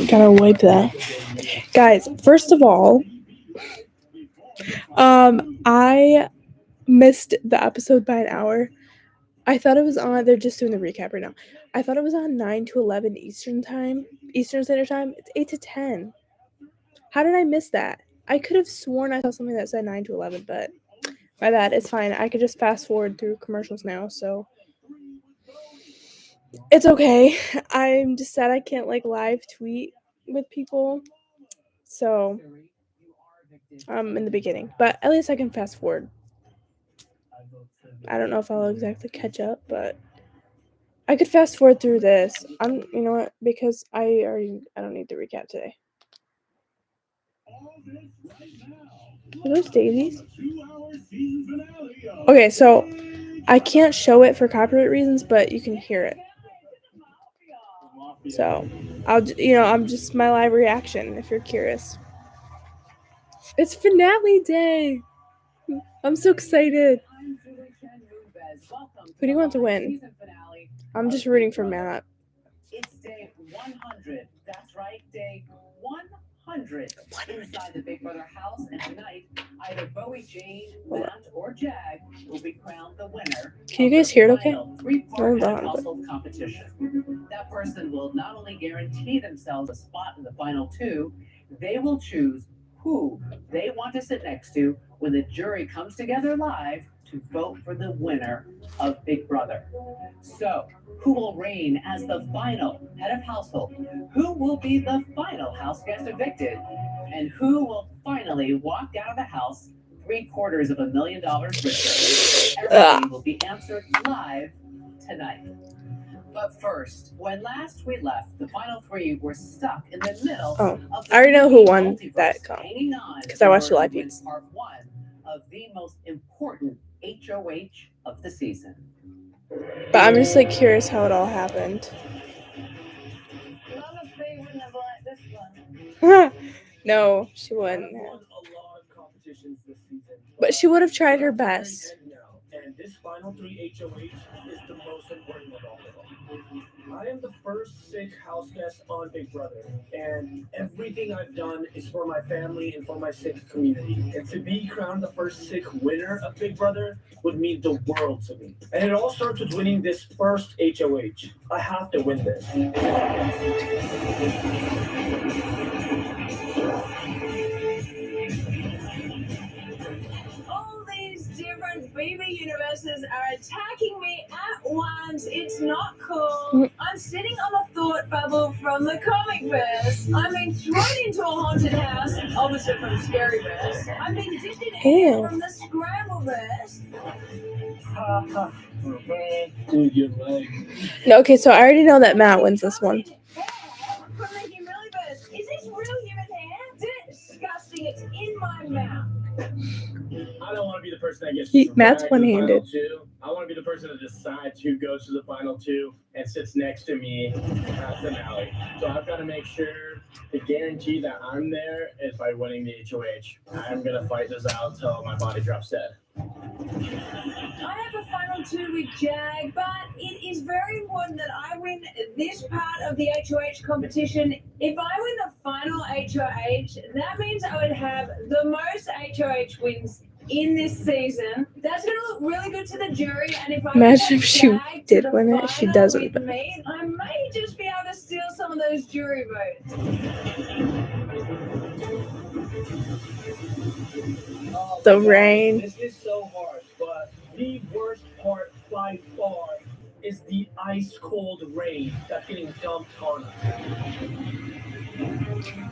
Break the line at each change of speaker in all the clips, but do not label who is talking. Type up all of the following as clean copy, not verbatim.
Gotta wipe that. Guys, first of all, I missed the episode by an hour. I thought it was on, they're just doing the recap right now. I thought it was on 9 to 11 Eastern Standard Time. It's 8 to 10. How did I miss that? I could have sworn I saw something that said 9 to 11, but my bad. It's fine. I could just fast forward through commercials now, so it's okay. I'm just sad I can't live tweet with people. So in the beginning, but at least I can fast forward. I don't know if I'll exactly catch up, but I could fast forward through this. You know what? Because I don't need the recap today. Are those daisies? Okay, so I can't show it for copyright reasons, but you can hear it. So I'm just my live reaction if you're curious. It's finale day. I'm so excited. Who do you want to win? I'm just rooting for Matt.
It's day 100. That's right, day 100 inside the Big Brother house, and tonight either Bowie, Jade, Matt, or Jag will be crowned the winner.
Can you guys hear it okay?
Hold on. Household competition. That person will not only guarantee themselves a spot in the final two, they will choose who they want to sit next to when the jury comes together live to vote for the winner of Big Brother. So, who will reign as the final head of household? Who will be the final house guest evicted? And who will finally walk out of the house $750,000 richer? Everything will be answered live tonight. But first, when last we left, the final three were stuck in the middle of the
I already know who won that comp because I watched the live feeds.
Part one of the most important HOH of the season.
But I'm just curious how it all happened. No, she wouldn't have. But she would have tried her best.
And this final three HOH is the most important of all of them. I am the first sick house guest on Big Brother, and everything I've done is for my family and for my sick community. And to be crowned the first sick winner of Big Brother would mean the world to me. And it all starts with winning this first HOH. I have to win this.
Different BB universes are attacking me at once. It's not cool. I'm sitting on a thought bubble from the comic verse. I'm being thrown into a haunted house, obviously from Scary Verse. I'm being dipped in air from the Scramble Verse.
Dude, you're right.
No, okay, so I already know that Matt wins this one.
From the Humiliverse. Is this real human hair? Disgusting. It's in my mouth.
I don't want to be the person that gets
Matt's one-handed.
I want to be the person that decides who goes to the final two and sits next to me at the finale. So I've got to make sure to guarantee that I'm there is by winning the HOH. I'm going to fight this out until my body drops dead.
I have a final two with Jag, but it is very important that I win this part of the HOH competition. If I win the final HOH, that means I would have the most HOH wins in this season. That's going to look really good to the jury, and if I
imagine if she did win it, she doesn't.
But me, I may just be able to steal some of those jury votes.
The rain.
This is so hard, but the worst part by far is the ice cold rain that's getting dumped on us.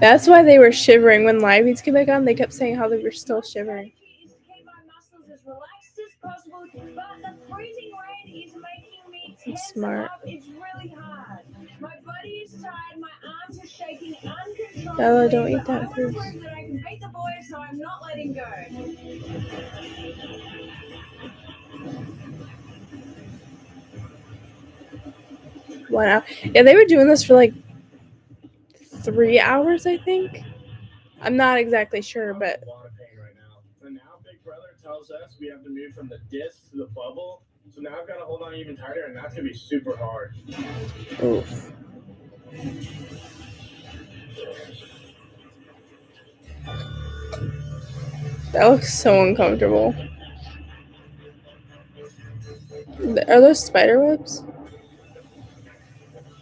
That's why they were shivering when live feeds came back on. They kept saying how they were still shivering. That's smart.
It's really hard. My body is tired, my arms are shaking uncontrollably.
Bella, don't eat that, please.
I prove that I can beat the boys, so I'm not letting go.
Wow. Yeah, they were doing this for 3 hours, I think. I'm not exactly sure, but.
I'm in a lot of pain right now. So now Big Brother tells us we have to move from the disc to the bubble. So now I've got to hold on even tighter, and that's going to be super hard.
Oof. That looks so uncomfortable. Are those spider webs?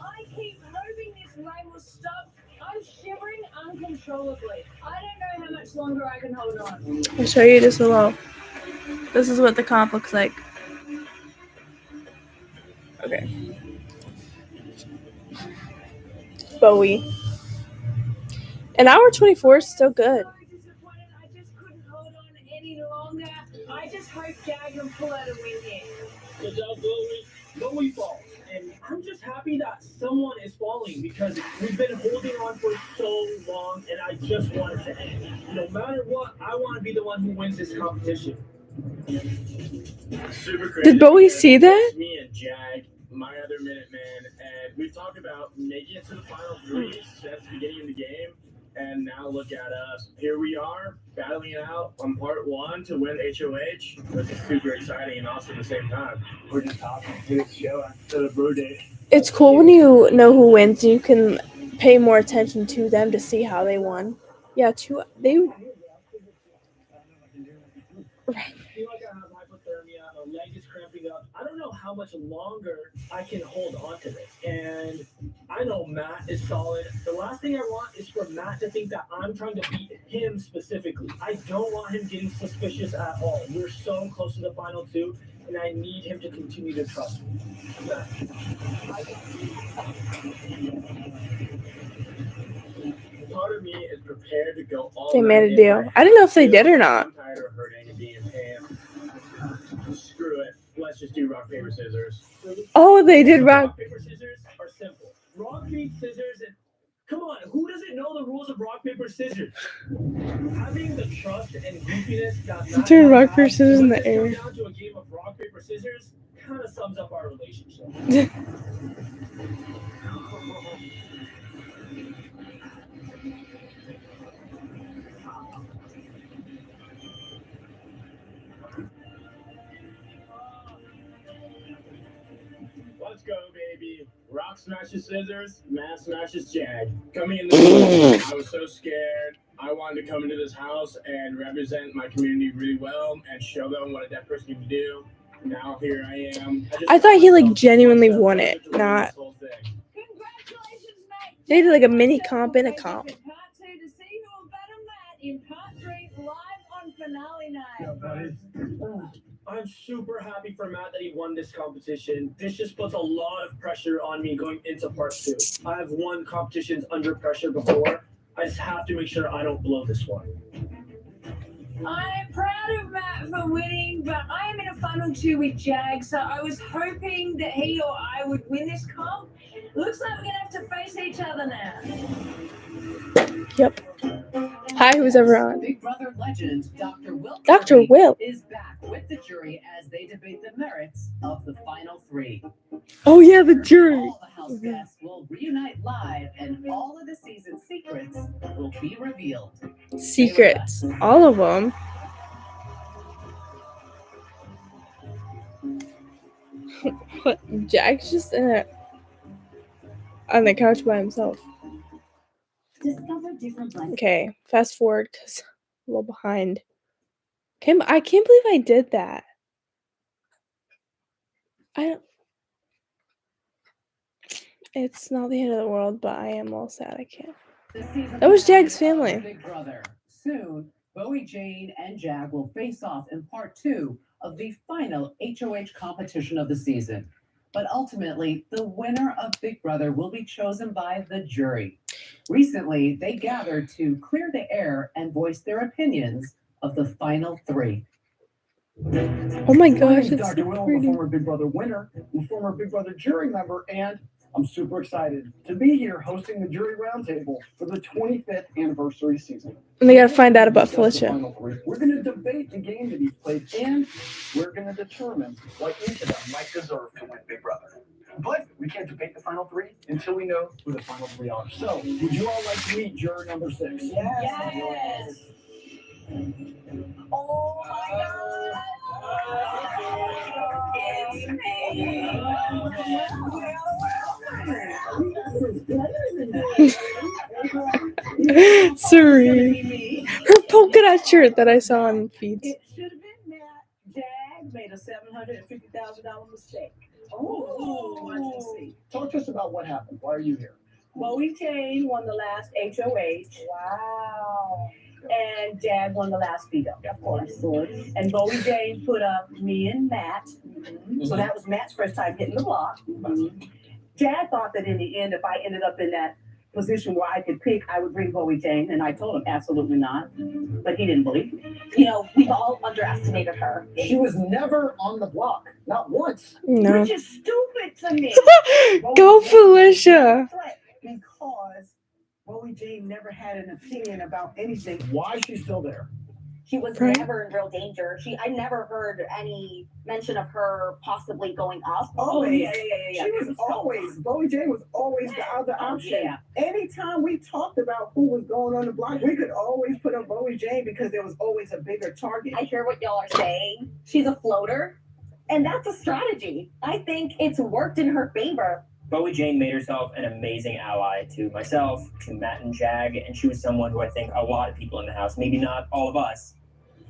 I keep hoping this rain will stop. I'm shivering uncontrollably. I don't know how much longer I can hold on.
I'll show you just below. This is what the comp looks like. Okay. Bowie. An hour 24 is still good.
I'm so disappointed. I just couldn't hold on any longer. I just hope Jag can pull out a win here.
Good job, Bowie. Bowie falls. And I'm just happy that someone is falling because we've been holding on for so long and I just want it to end. No matter what, I want to be the one who wins this competition. Super crazy.
Did Bowie see that?
Me and Jag, my other Minuteman, and we've talked about making it to the final three since the beginning of the game. And now look at us. Here we are, battling it out on part one to win HOH. This is super exciting and awesome at the same time. We're just talking to this show instead of bro day.
It's cool when you know who wins. You can pay more attention to them to see how they won. Yeah, they.
I feel like I have hypothermia, my leg is cramping up. I don't know how much longer I can hold on to this. And I know Matt is solid. The last thing I want is for Matt to think that I'm trying to beat him specifically. I don't want him getting suspicious at all. We're so close to the final two, and I need him to continue to trust me. Matt, part of me is prepared to go all
They made a
night
deal.
if
I don't know if they did or not.
I'm tired of hurting and being in pain. Screw it. Let's just do rock, paper, scissors.
Oh, they did rock.
Paper, scissors are simple. Rock, paper, scissors, and come on, who doesn't know the rules of rock, paper, scissors? Having the trust and goofiness that Matt
Turn rock,
has,
paper, scissors in
when
the
this
air.
comes down to a game of rock, paper, scissors, kind of sums up our relationship. Let's go, baby. Rock smashes scissors, Matt smashes Jag. Coming in this I was so scared. I wanted to come into this house and represent my community really well and show them what a deaf person can do. Now here I am.
I thought he like genuinely won it, not.
Congratulations, Matt.
They did like a mini comp and a comp.
Part 2 to see who will battle Matt in part 3 live on finale night.
I'm super happy for Matt that he won this competition. This just puts a lot of pressure on me going into part 2. I've won competitions under pressure before. I just have to make sure I don't blow this one.
I'm proud of Matt for winning, but I am in a final 2 with Jag, so I was hoping that he or I would win this comp. Looks like we're gonna have to face each other now.
Yep. Hi, who's ever on?
Big Brother legend Dr. Will
Dr. Will.
is back with the jury as they debate the merits of the final 3.
Oh yeah, the jury.
All the house guests will reunite live, and all of the season's secrets will be revealed.
Secrets, all of them. What? Jack's just on the couch by himself.
Discover different life.
Okay, fast forward because I'm a little behind. I can't believe I did that. It's not the end of the world, but I am all sad I can't. That was Jag's family.
Big Brother. Soon, Bowie, Jane, and Jag will face off in part 2 of the final HOH competition of the season. But ultimately, the winner of Big Brother will be chosen by the jury. Recently, they gathered to clear the air and voice their opinions of the final 3.
Oh my gosh, it's
Dr.
so
Will,
pretty.
a former Big Brother winner, a former Big Brother jury member, and I'm super excited to be here hosting the jury roundtable for the 25th anniversary season.
And they gotta find out about Felicia.
We're going to debate the game that he's played, and we're going to determine what each of them might deserve to win Big Brother. But we can't debate the final 3 until we know who the final 3 are. So, would you all like to meet juror number 6?
Yes! Oh my God! It's me!
Cirie. Her polka dot shirt that I saw on feeds.
It should have been Matt. Jag made a $750,000 mistake. Let's see.
Talk to us about what happened. Why are you here?
Bowie Jane won the last HOH. Wow. And Jag won the last veto, of course. And Bowie Jane put up me and Matt. So that was Matt's first time hitting the block. Jag thought that in the end, if I ended up in that position where I could pick, I would bring Bowie Jane. And I told him absolutely not. But he didn't believe me.
You know, we've all underestimated her.
She was never on the block. Not once.
No.
Which is stupid to me.
Go, Felicia.
Because Bowie Jane never had an opinion about anything.
Why is she still there?
She was
Right.
never in real danger. I never heard any mention of her possibly going up.
Yeah.
She was always, Bowie Jane was always the other option.
Yeah.
Anytime we talked about who was going on the block, we could always put up Bowie Jane because there was always a bigger target.
I hear what y'all are saying. She's a floater. And that's a strategy. I think it's worked in her favor.
Bowie Jane made herself an amazing ally to myself, to Matt and Jag, and she was someone who I think a lot of people in the house, maybe not all of us,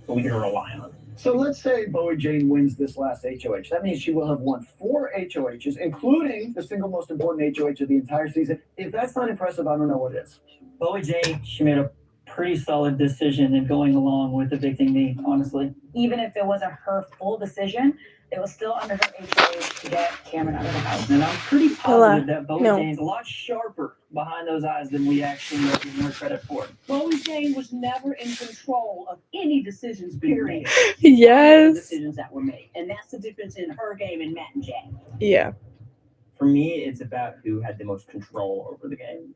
but we could rely on.
So let's say Bowie Jane wins this last HOH. That means she will have won 4 HOHs, including the single most important HOH of the entire season. If that's not impressive, I don't know what is.
Bowie Jane, she made a pretty solid decision in going along with evicting me, honestly.
Even if it wasn't her full decision, it was still under her HOH to get Cameron out of the house.
And I'm pretty positive that Bowie
no.
Jane's a lot sharper behind those eyes than we actually are giving her credit for.
Bowie Jane was never in control of any decisions, period.
Yes.
Decisions that were made. And that's the difference in her game and Matt and Jag.
Yeah.
For me, it's about who had the most control over the game.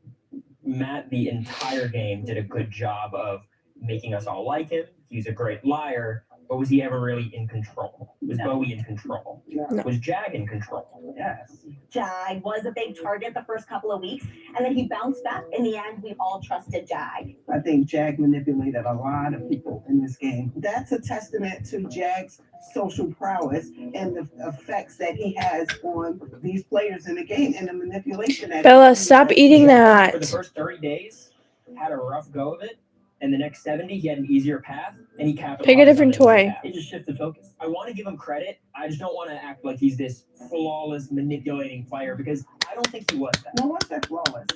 Matt, the entire game, did a good job of making us all like him. He's a great liar, but was he ever really in control? Was
No.
Bowie in control?
No.
Was Jag in control?
Yes.
Jag was a big target the first couple of weeks, and then he bounced back. In the end, we all trusted Jag.
I think Jag manipulated a lot of people in this game. That's a testament to Jag's social prowess and the effects that he has on these players in the game and the manipulation that
Bella, stop eating
For the
that.
first 30 days, had a rough go of it, and the next 70, he had an easier path, and he capitalized.
Pick a different
on that
toy.
path.
He just shifted focus.
I want to give him credit. I just don't want to act like he's this flawless, manipulating player, because I don't think he was that.
No one's that flawless.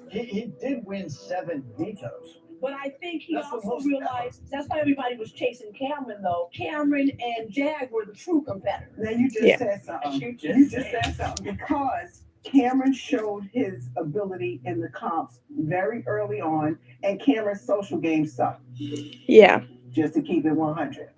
He did win 7 vetoes.
But I think he
That's the
also
most
realized that's why everybody was chasing Cameron, though. Cameron and Jag were the true competitors.
Now you just
Yeah.
said something.
You
You just said something because Cameron showed his ability in the comps very early on, and Cameron's social game sucked.
Yeah.
Just to keep it 100.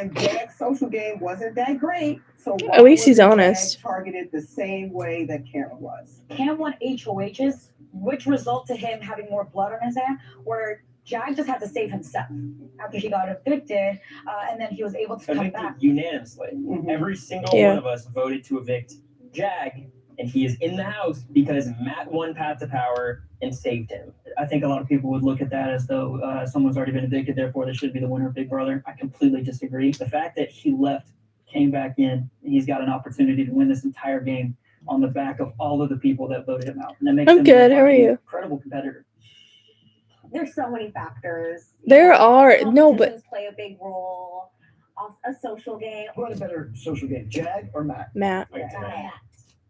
And Jag's social game wasn't that great. So why
At least he's
wasn't
honest.
Jag targeted the same way that Cameron was.
Cam won HOHs, which result to him having more blood on his hand, where Jag just had to save himself after he got evicted, and then he was able to come
Evicted
back.
unanimously.
Mhm.
Every single
Yeah.
one of us voted to evict Jag, and he is in the house because Matt won Path to Power and saved him.
I think a lot of people would look at that as though someone's already been evicted, therefore they should be the winner of Big Brother. I completely disagree. The fact that he left, came back in, and he's got an opportunity to win this entire game on the back of all of the people that voted him out. And that makes
I'm
him
good.
a
How are you?
incredible competitor.
There's so many factors.
There are. No, but
Competitions play a big role. A social game.
Who had a better social game, Jag or Matt?
Matt.
Like,
Yeah.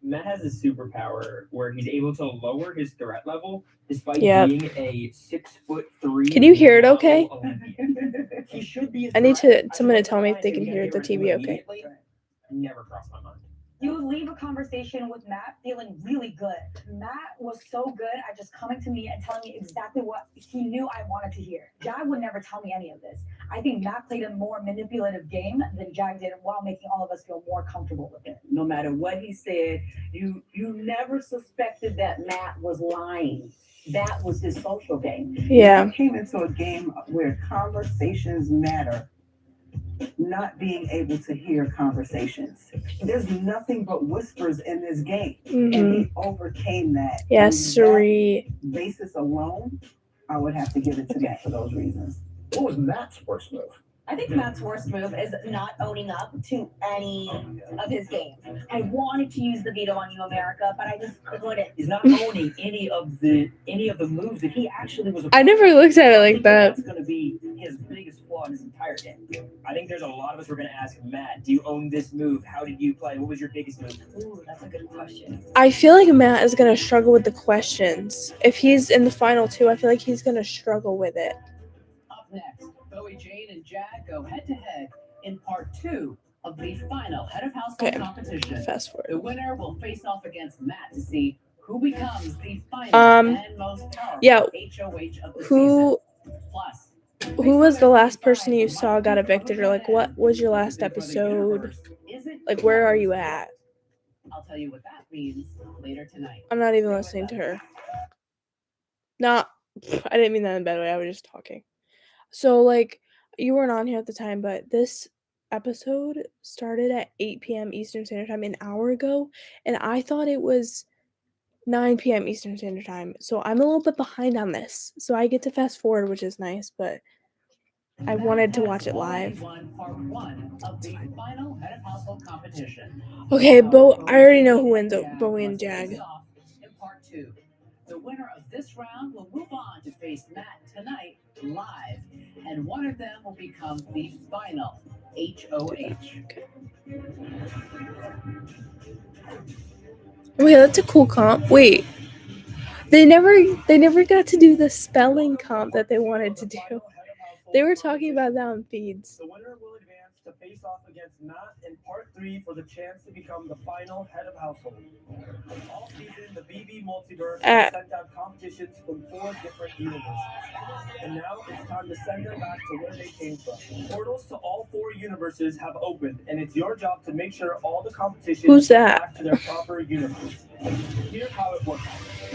Matt has a superpower where he's able to lower his threat level despite
Yep.
being a 6'3".
Can you hear it okay?
Olympian. He should be. A
I need
threat.
someone to
just
tell me if
recognize
they
that
can
we
hear
gotta
the
get rid
TV
of him
okay.
immediately. Never crossed my mind.
You would leave a conversation with Matt feeling really good. Matt was so good at just coming to me and telling me exactly what he knew I wanted to hear. Jag would never tell me any of this. I think Matt played a more manipulative game than Jag did while making all of us feel more comfortable with it.
No matter what he said, you never suspected that Matt was lying. That was his social game.
Yeah.
I came into a game where conversations matter, not being able to hear conversations. There's nothing but whispers in this game, and
hmm
he overcame that.
Yes,
On that
Cirie.
basis alone, I would have to give it to Matt for those reasons.
What was Matt's worst move?
I think Matt's worst move is not owning up to any of his game. I wanted to use the veto on you, America, but I just couldn't.
He's not owning any of the moves that he actually was.
I never looked at it like that.
That's going to be his biggest flaw in his entire game. I think there's a lot of us who are going to ask Matt, "Do you own this move? How did you play? What was your biggest move?"
Ooh, that's a good question.
I feel like Matt is gonna struggle with the questions. If he's in the final two, I feel like he's gonna struggle with it.
Up next, Bowie, Jane, and Jag go head-to-head in part 2 of the final head of household
Okay.
competition.
Fast forward.
The winner will face off against Matt to see who becomes the final and most powerful HOH of the season. Plus,
who was the last person you saw got evicted, or like what was your last episode? Like where are you at?
I'll tell you what that means later tonight.
I'm not even listening to her. I didn't mean that in a bad way. I was just talking. So like you weren't on here at the time, but this episode started at 8 p.m. Eastern Standard Time an hour ago, and I thought it was 9 p.m. Eastern Standard Time. So I'm a little bit behind on this. So I get to fast forward, which is nice, but I wanted to watch it live.
Part 1 of the final head of household competition.
Okay, I already know who wins Bowie and Jag.
In part 2, the winner of this round will move on to face Matt tonight live, and one of them will become the final HOH.
Wait, that's a cool comp. Wait, they never got to do the spelling comp that they wanted to do. They were talking about that on feeds.
The winner will advance to face off against Matt in part 3 for the chance to become the final head of household. All season, the BB Multiverse has sent out competitions from 4 different universes. And now it's time to send them back to where they came from. Portals to all 4 universes have opened, and it's your job to make sure all the competitions
get
back to their proper universe. Here's how it works.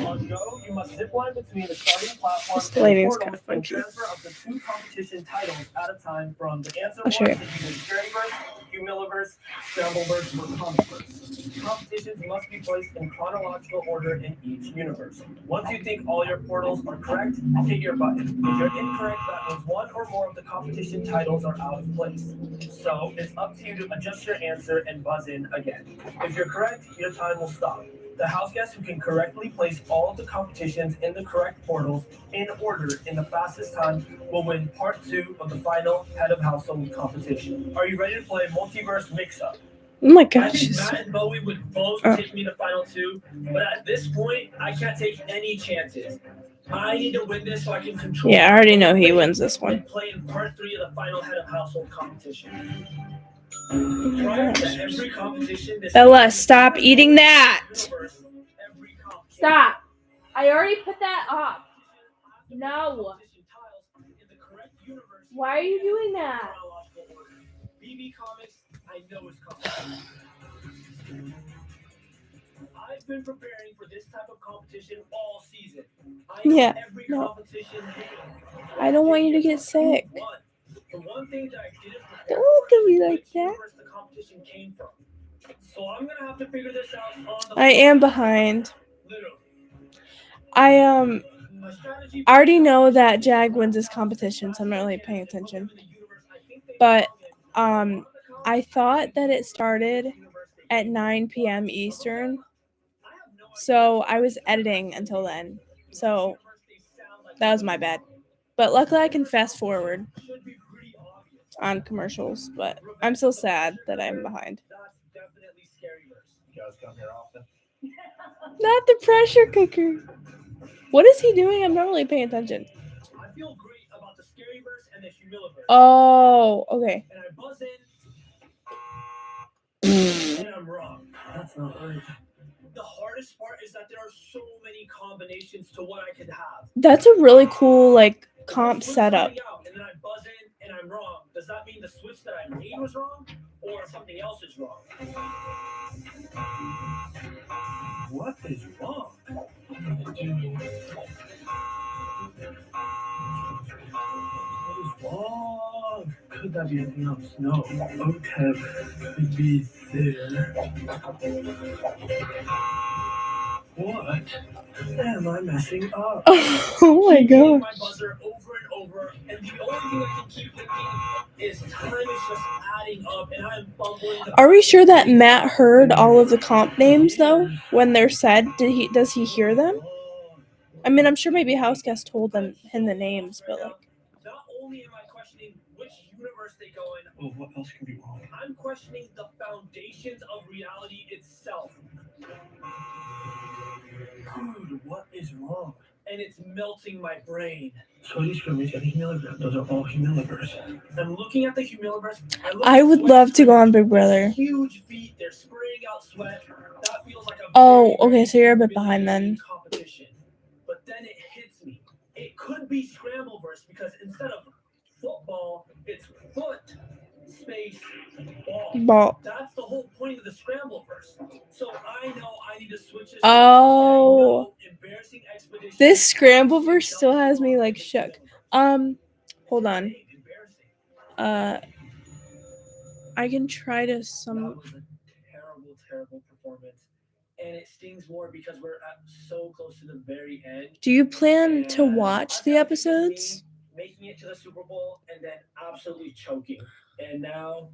On Go, you must zipline between the starting platform and portals and transfer up to 2 competition titles at a time from the answer board to either Scaryverse, Humiliverse, Scrambleverse, or Comicverse. Competitions must be placed in chronological order in each universe. Once you think all your portals are correct, hit your button. If you're incorrect, that means one or more of the competition titles are out of place. So it's up to you to adjust your answer and buzz in again. If you're correct, your time will stop. The house guest who can correctly place all of the competitions in the correct portals in order in the fastest time will win part 2 of the final head of household competition. Are you ready to play Multiverse Mix-Up?
Oh my
I
gosh.
think Matt and Bowie would both take me to final 2, but at this point, I can't take any chances. I need to win this so I can control.
Yeah, I already know he wins this one.
And play in part 3 of the final head of household competition. Prior to every competition,
Bella, stop eating that. Stop. I already put that up. No. Why are you doing that?
BB Comics, I know it's coming. I've been preparing for this type of competition all season.
I don't want you to get sick.
The one thing that I didn't prepare
Don't look at me like that.
the competition came from. So I'm gonna have to figure this out on the
I am behind.
Literally.
I already know that Jag wins this competition, so I'm not really paying attention. But I thought that it started at 9 p.m. Eastern, so I was editing until then. So that was my bad. But luckily I can fast forward on commercials, but I'm so sad that I'm behind.
You guys come here often?
Not the pressure cooker. What is he doing? I'm not really paying attention.
I feel great about the Scaryverse and the Humiliverse.
Oh, okay.
And I buzz in. And I'm wrong. That's not right. The hardest part is that there are so many combinations to what I could have.
That's a really cool like comp setup.
And then I buzz in and I'm wrong. Does that mean the switch that I made was wrong? Or something else is wrong? What is wrong? What is wrong? Could that be anything else? No. Okay. Could be there. What am I messing up?
Oh my god.
My buzzer over and over, and the only thing I can keep thinking is time is just adding up, and I'm fumbling.
Are we sure that Matt heard all of the comp names though when they're said? Does he hear them? I mean, I'm sure maybe Houseguest told him the names, but like.
Not only am I questioning which universe they go in,
Oh, what else could be wrong?
I'm questioning the foundations of reality itself. Dude, what is wrong? And it's melting my brain.
So these screamers are humilivers. Those are all humilivers.
I'm looking at the humilivers.
I would love to go on Big Brother.
Huge feet. They're spraying out sweat. That feels like a
Oh, okay, so you're a bit behind then.
competition. But then it hits me. It could be Scrambleverse because instead of football, it's foot space ball. That's the whole point of the Scrambleverse. So I know I need to switch this.
Oh, this Scrambleverse still has me like shook. Hold on. I can try to some.
That was a terrible performance. And it stings more because we're so close to the very end.
Do you plan to watch the episodes?
Making it to the Super Bowl and then absolutely choking. And now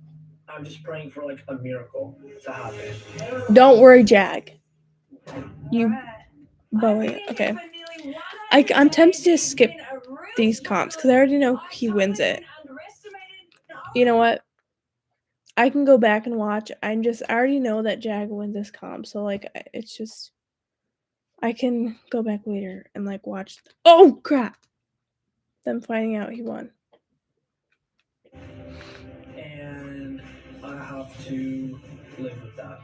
I'm just praying for like a miracle to happen.
Don't worry, Jag. You Bowie. Okay. I'm tempted to skip these comps because I already know he wins it. You know what? I can go back and watch. I already know that Jag wins this comp, so like it's just I can go back later and like watch. Oh crap! Them finding out he won.
And I have to live with that.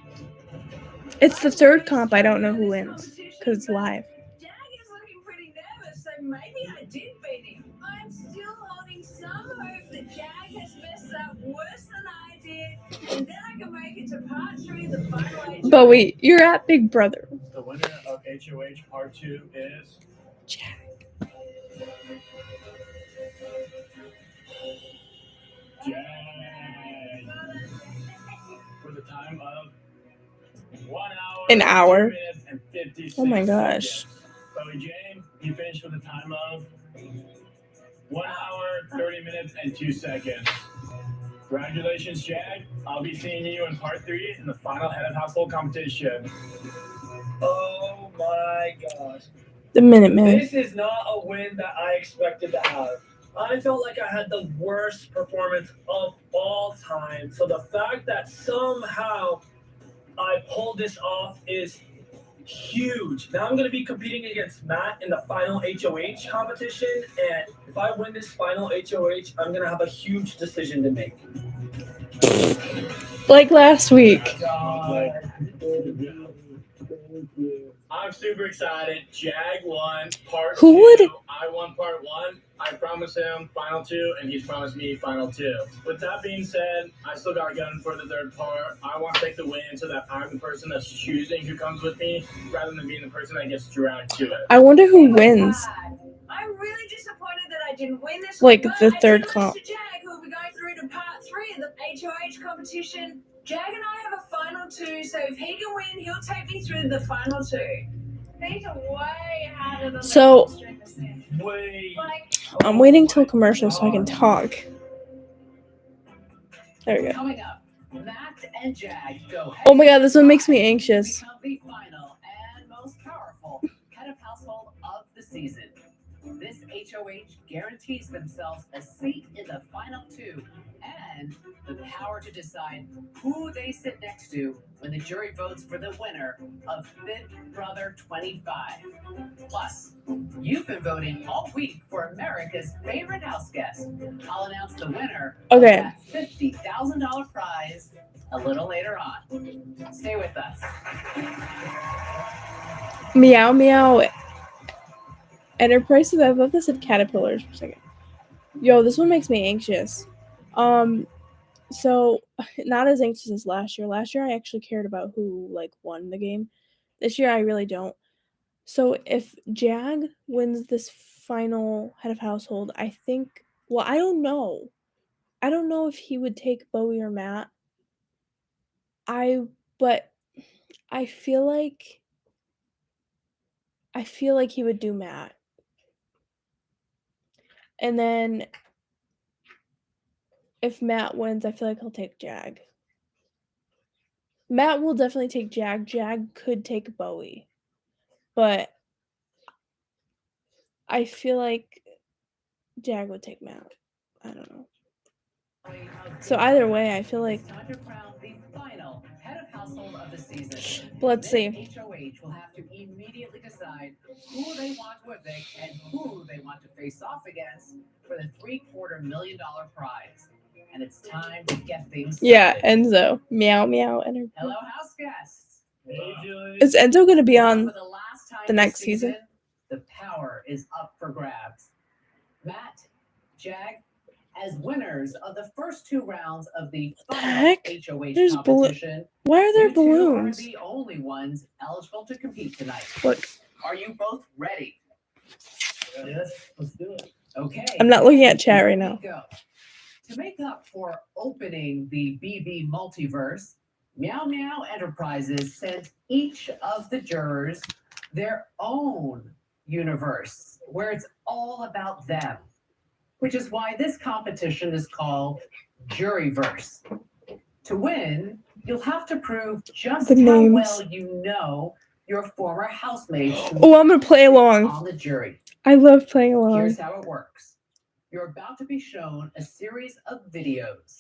It's the third comp. I don't know who wins because it's live.
Jag is looking pretty nervous, so maybe I did beat him. I'm still holding some hope that Jag has messed up worse than I did, and then I can make it to part 3 of the final HOH.
Bowie, you're at Big Brother.
The winner of HOH Part 2 is
Jag.
for the time of 1 hour.
An hour?
2 minutes and 56
Oh my gosh.
seconds. Bowie James, you finished for the time of 1 hour, 30 minutes, and 2 seconds. Congratulations, Jag. I'll be seeing you in part 3 in the final head of household competition. Oh my gosh.
The Minutemen.
This is not a win that I expected to have. I felt like I had the worst performance of all time. So the fact that somehow I pulled this off is huge. Now I'm going to be competing against Matt in the final HOH competition. And if I win this final HOH, I'm going to have a huge decision to make.
Like last week.
I'm super excited. Jag won part
Who
2.
would-
I won part 1. I promised him final 2, and he's promised me final 2. With that being said, I still got a gun for the third part. I want to take the win so that I'm the person that's choosing who comes with me, rather than being the person that gets dragged to it.
I wonder who wins.
I'm really disappointed that I didn't win this
Like
one,
the
but
third
I did
comp.
lose to Jag, who will be going through to part 3 of the HOH competition. Jag and I have a final 2, so if he can win, he'll take me through the final 2. These are way harder than
So-
the streamers.
Wait.
Like,
I'm waiting till commercial so I can talk. There we go.
coming up, Matt and Jag go
Oh my god, this one makes me anxious.
become the final and most powerful head of household of the season. This HOH guarantees themselves a seat in the final 2 and the power to decide who they sit next to when the jury votes for the winner of Big Brother 25. Plus, you've been voting all week for America's favorite house guest. I'll announce the winner
Okay.
of that $50,000 prize a little later on. Stay with us.
Meow meow. Enterprises. I love this at caterpillars for a second. Yo, this one makes me anxious. So not as anxious as last year. Last year I actually cared about who like won the game. This year I really don't. So if Jag wins this final head of household, I think. Well, I don't know. I don't know if he would take Bowie or Matt. But I feel like he would do Matt. And then if Matt wins, I feel like he'll take Jag. Matt will definitely take Jag. Jag could take Bowie. But I feel like Jag would take Matt. I don't know. So either way, I feel like.
It's time to crown the final head of household of the season.
But let's see.
HOH will have to immediately decide who they want to evict and who they want to face off against for the $750,000 prize. And it's time to get things started.
Yeah, Enzo. Meow meow.
Hello, house guests.
Is Enzo going to be on
For the last time
the
this
next season?
The power is up for grabs. Matt, Jag, as winners of the first 2 rounds of the final
heck?
HOH
There's
competition,
Why are there
you two
balloons?
are the only ones eligible to compete tonight.
Look.
Are you both ready?
Yes, let's do it.
Okay.
I'm not looking at chat right
here we
now.
go. To make up for opening the BB multiverse, Meow Meow Enterprises sent each of the jurors their own universe where it's all about them, which is why this competition is called Juryverse. To win, you'll have to prove just
The
how
names.
well you know your former housemates
Oh, I'm going to play along.
on the jury.
I love playing along.
Here's how it works. You're about to be shown a series of videos.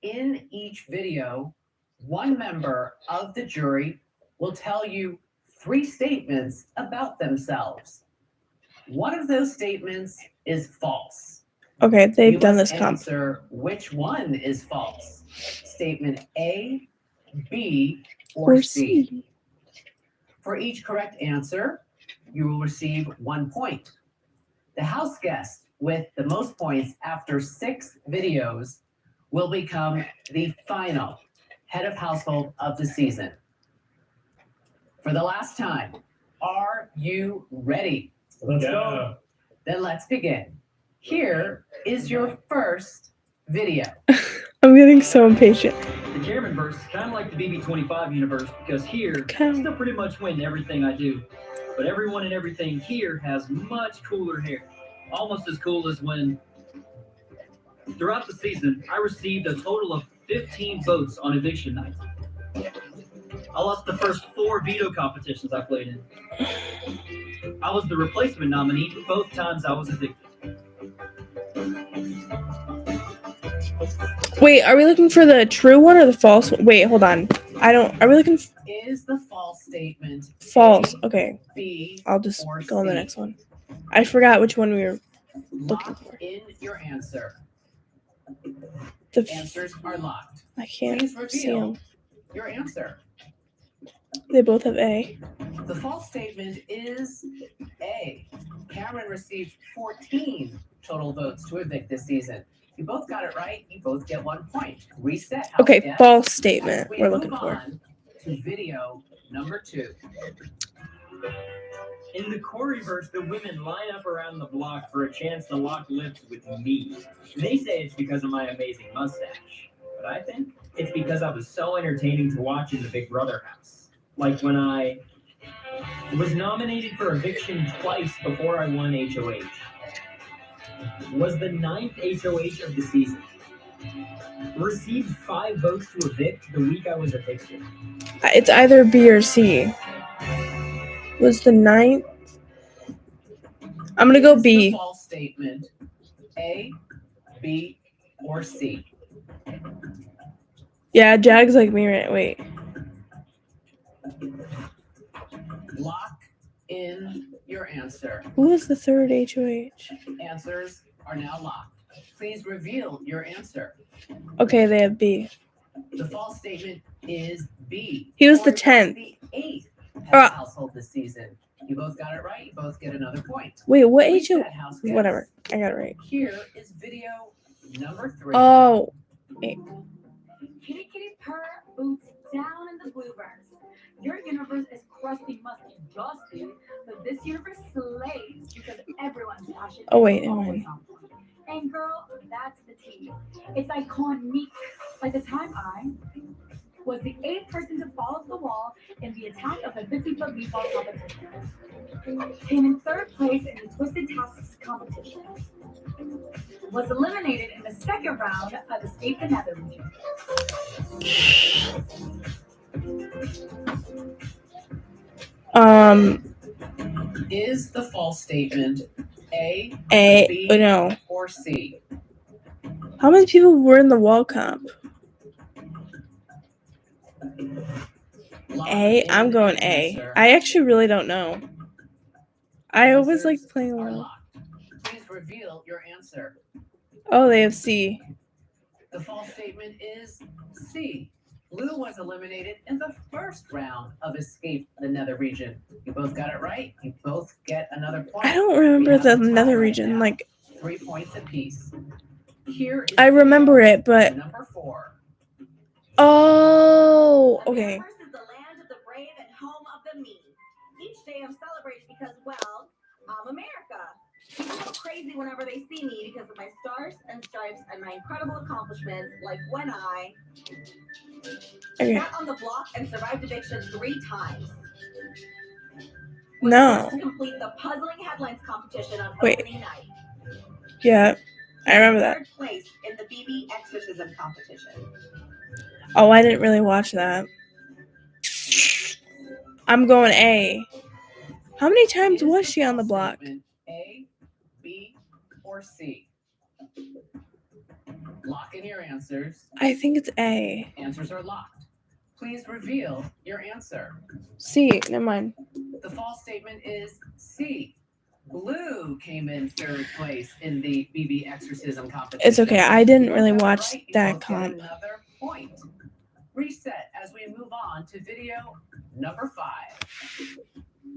In each video, one member of the jury will tell you 3 statements about themselves. One of those statements is false.
Okay, they've
You
done
must
this comp.
answer which one is false. Statement A, B, or C. For each correct answer, you will receive 1 point. The house guest with the most points after 6 videos will become the final head of household of the season. For the last time, are you ready?
Let's go.
Then let's begin. Here is your first video.
I'm getting so impatient.
The Chairman verse is kind of like the BB25 universe because here, I still pretty much win everything I do. But everyone and everything here has much cooler hair. Almost as cool as when, throughout the season, I received a total of 15 votes on eviction night. I lost the first 4 veto competitions I played in. I was the replacement nominee both times I was evicted.
Wait, are we looking for the true one or the false one? Wait, hold on. Are we looking
Is the false statement
false?
A,
Okay,
B,
I'll just
or
go on the
C?
next one. I forgot which one we were looking
Lock
for.
in your answer.
The
Answers are locked.
I can't
Please
see
reveal
them.
your answer.
They both have A.
The false statement is A. Cameron received 14 total votes to evict this season. You both got it right. You both get 1 point. Reset. House
Okay,
guests.
false
As
statement
we
we're
move
looking for.
on to video number 2.
In the Cory verse, the women line up around the block for a chance to lock lips with me. They say it's because of my amazing mustache, but I think it's because I was so entertaining to watch in the Big Brother house. Like when I was nominated for eviction twice before I won HOH. Was the 9th HOH of the season. Received 5 votes to evict the week I was evicted.
It's either B or C. Was the 9th? I'm gonna go
Is
B.
The false statement A, B, or C?
Yeah, Jag's like me right. Wait.
Lock in your answer.
Who was the 3rd HOH?
Answers are now locked. Please reveal your answer.
Okay, they have B.
The false statement is B.
He was the
Cory
10th.
The 8th head of household this season. You both got it right. You both get another point.
Wait, what HOH?
Reset, house guests.
Whatever. I got it right.
Here is video number 3.
Oh. Wait.
Kitty kitty purr, boots down in the blueberries. Your universe is crusty, musty, dusty, but this universe slays because everyone's passion
Oh, wait,
is
never
always
mind.
on point. And girl, that's the tea. It's iconic. Like the time I was the 8th person to fall off the wall in the attack of the 50-foot meatball competition. Came in 3rd place in the Twisted Tasks competition. was eliminated in the second round of Escape the Nether region.
Is the false statement A, B,
no.
or C?
How many people were in the wall comp?
Lock
A.
in
I'm going
an
A.
answer.
I actually really don't know. I always like
Answers
playing
are
along.
locked. Please reveal your answer.
Oh, they have C.
The false statement is C. Blue was eliminated in the first round of Escape the Nether region. You both got it right. You both get another point.
I don't
We
remember
have
the
a tie
Nether
right
region.
now.
Like,
3 points apiece. Here is
I remember
video
it, but
number 4.
oh, okay.
America is the land of the brave and home of the mean. Each day I'm celebrated because, well, I'm America. People go crazy whenever they see me because of my stars and stripes and my incredible accomplishments, like when I
Okay.
sat on the block and survived eviction 3 times. Was
No.
forced to complete the puzzling headlines competition on
Wait.
opening night.
Yeah, I remember that.
Third place in the BB exorcism competition.
Oh, I didn't really watch that. I'm going A. How many times
Is
was
the
she on the
false
block?
statement A, B, or C? Lock in your answers.
I think it's A.
Answers are locked. Please reveal your answer.
C. Never mind.
The false statement is C. Blue came in 3rd place in the BB exorcism competition.
It's okay. I didn't
You
really
both got it
watch
right. You
that
both get
comp.
another point. Reset as we move on to video number 5.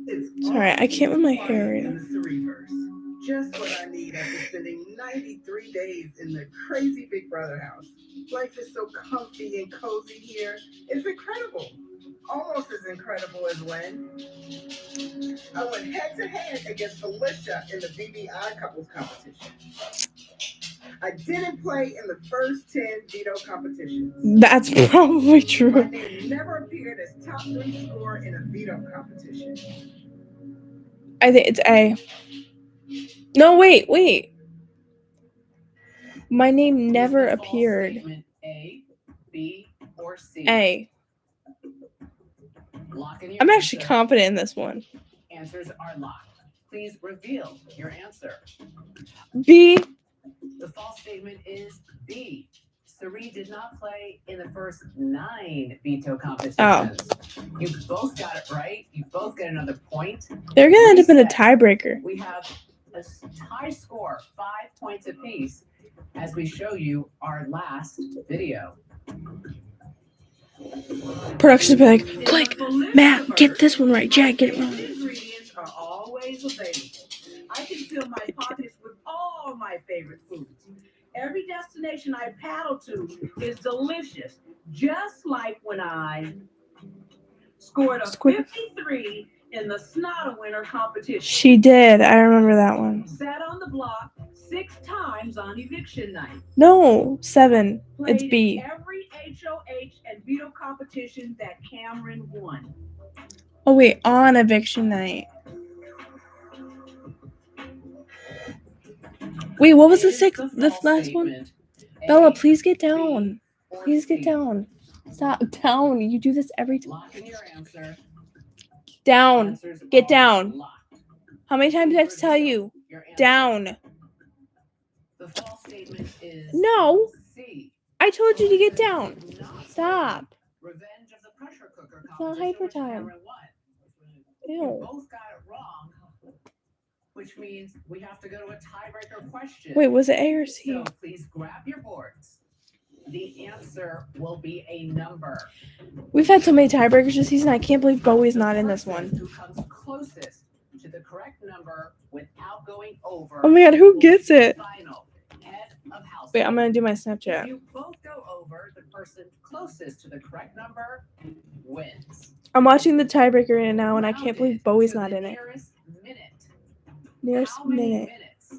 It's
Sorry, I can't with my hair right
in
now.
the Cereverse. Just what I need after spending 93 days in the crazy Big Brother house. Life is so comfy and cozy here. It's incredible. Almost as incredible as when I went head to head against Felicia in the BBI couples competition. I didn't play in the first 10 veto competitions.
That's probably
My
true.
name never appeared as top 3 scorer in a veto competition.
I think it's A. No, wait. My name never
Is the false
appeared.
statement A, B, or C?
A.
Lock in your
I'm actually
answer.
confident in this one.
Answers are locked. Please reveal your answer.
B.
The false statement is B. Cirie did not play in the first 9 veto competitions. You both got it right. You both get another point.
They're gonna end up in a tiebreaker.
We have a tie score, 5 points apiece, as we show you our last video.
Production's be like, Matt, get this one right. Jack, get it wrong.
Ingredients are always available. I can fill my pockets with all my favorite foods. Every destination I paddle to is delicious, just like when I scored a 53 in the Snot Winner competition.
She did. I remember that one.
Sat on the block 6 times on eviction night.
No, 7. It's
Played
B.
in every HOH and veto competition that Cameron won.
Oh wait, on eviction night. Wait, what was the last one? Bella, please get down. Please get down. Stop. Down. You do this every time.
Lock in your answer.
Down.
Answers
Get
are
down.
locked.
How many times do I have to tell you?
Your answer.
Down.
The false statement is
No.
C.
I told you to get down. Stop.
Revenge of the pressure cooker
not
competition,
hyper
which
time.
Cameron won. You
Ew.
both got it wrong, which means we have to go to a tiebreaker question.
Wait, was it A or C?
So please grab your boards. The answer will be a number.
We've had so many tiebreakers this season. I can't believe Bowie's not in this one.
Who comes closest to the correct number without going over?
Oh my god, who gets it?
Final head of household.
Wait, I'm gonna do my
If
Snapchat.
you both go over, the person closest to the correct number wins.
I'm watching the tiebreaker right now, and I can't believe Bowie's not in it.
Nearest minute.
Nearest
How many
minute.
minutes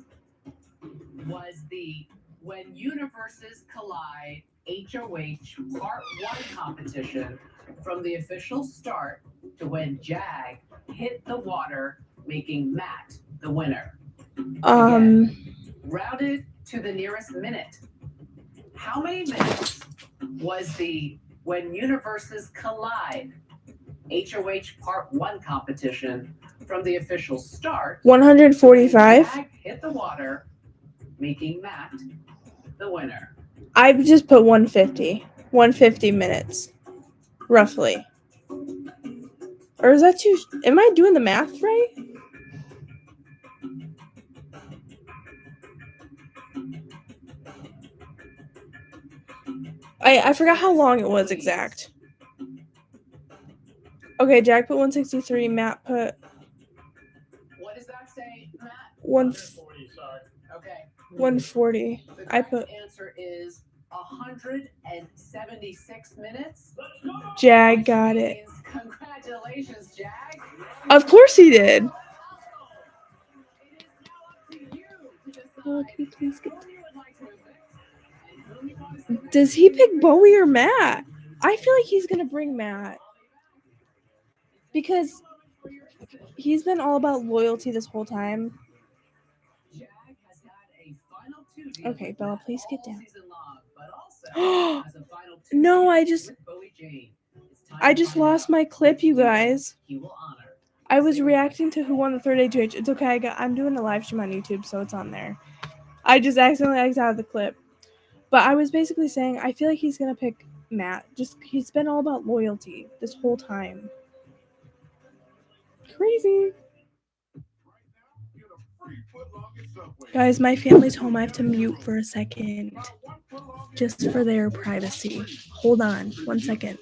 was the When Universes Collide HOH Part 1 competition from the official start to when Jag hit the water, making Matt the winner? Routed to the nearest minute. How many minutes was the When Universes Collide HOH Part 1 competition from the official start?
145.
Jag hit the water, making Matt the winner.
I just put 150. 150 minutes, roughly. Or is that too? Am I doing the math right? I forgot how long it was exact. Okay, Jack put 163. Matt put
What does that say, Matt?
140, sorry.
Okay.
140.
The
I
correct
put
answer is 176 minutes.
Jag
which
got it.
means congratulations, Jag.
Of course he did.
It is now up to you to decide
Oh, can you please get?
who you would like to evict and whom you want to see next.
Does he pick Bowie or Matt? I feel like he's gonna bring Matt because he's been all about loyalty this whole time.
Jag has had a final 2 deal
Okay,
with
Bella,
Matt
please get
all
down.
season long, but also has a final 2
No, I
deal
just-
with Bowie Jane. It's time
I
to
just
find
lost
out
my clip, you guys.
he will honor.
I was reacting to who won the third HOH. It's okay. I'm doing a live stream on YouTube, so it's on there. I just accidentally X'd out of the clip. But I was basically saying I feel like he's gonna pick Matt. Just he's been all about loyalty this whole time. Crazy. Guys, my family's home. I have to mute for a second. Just for their privacy. Hold on 1 second.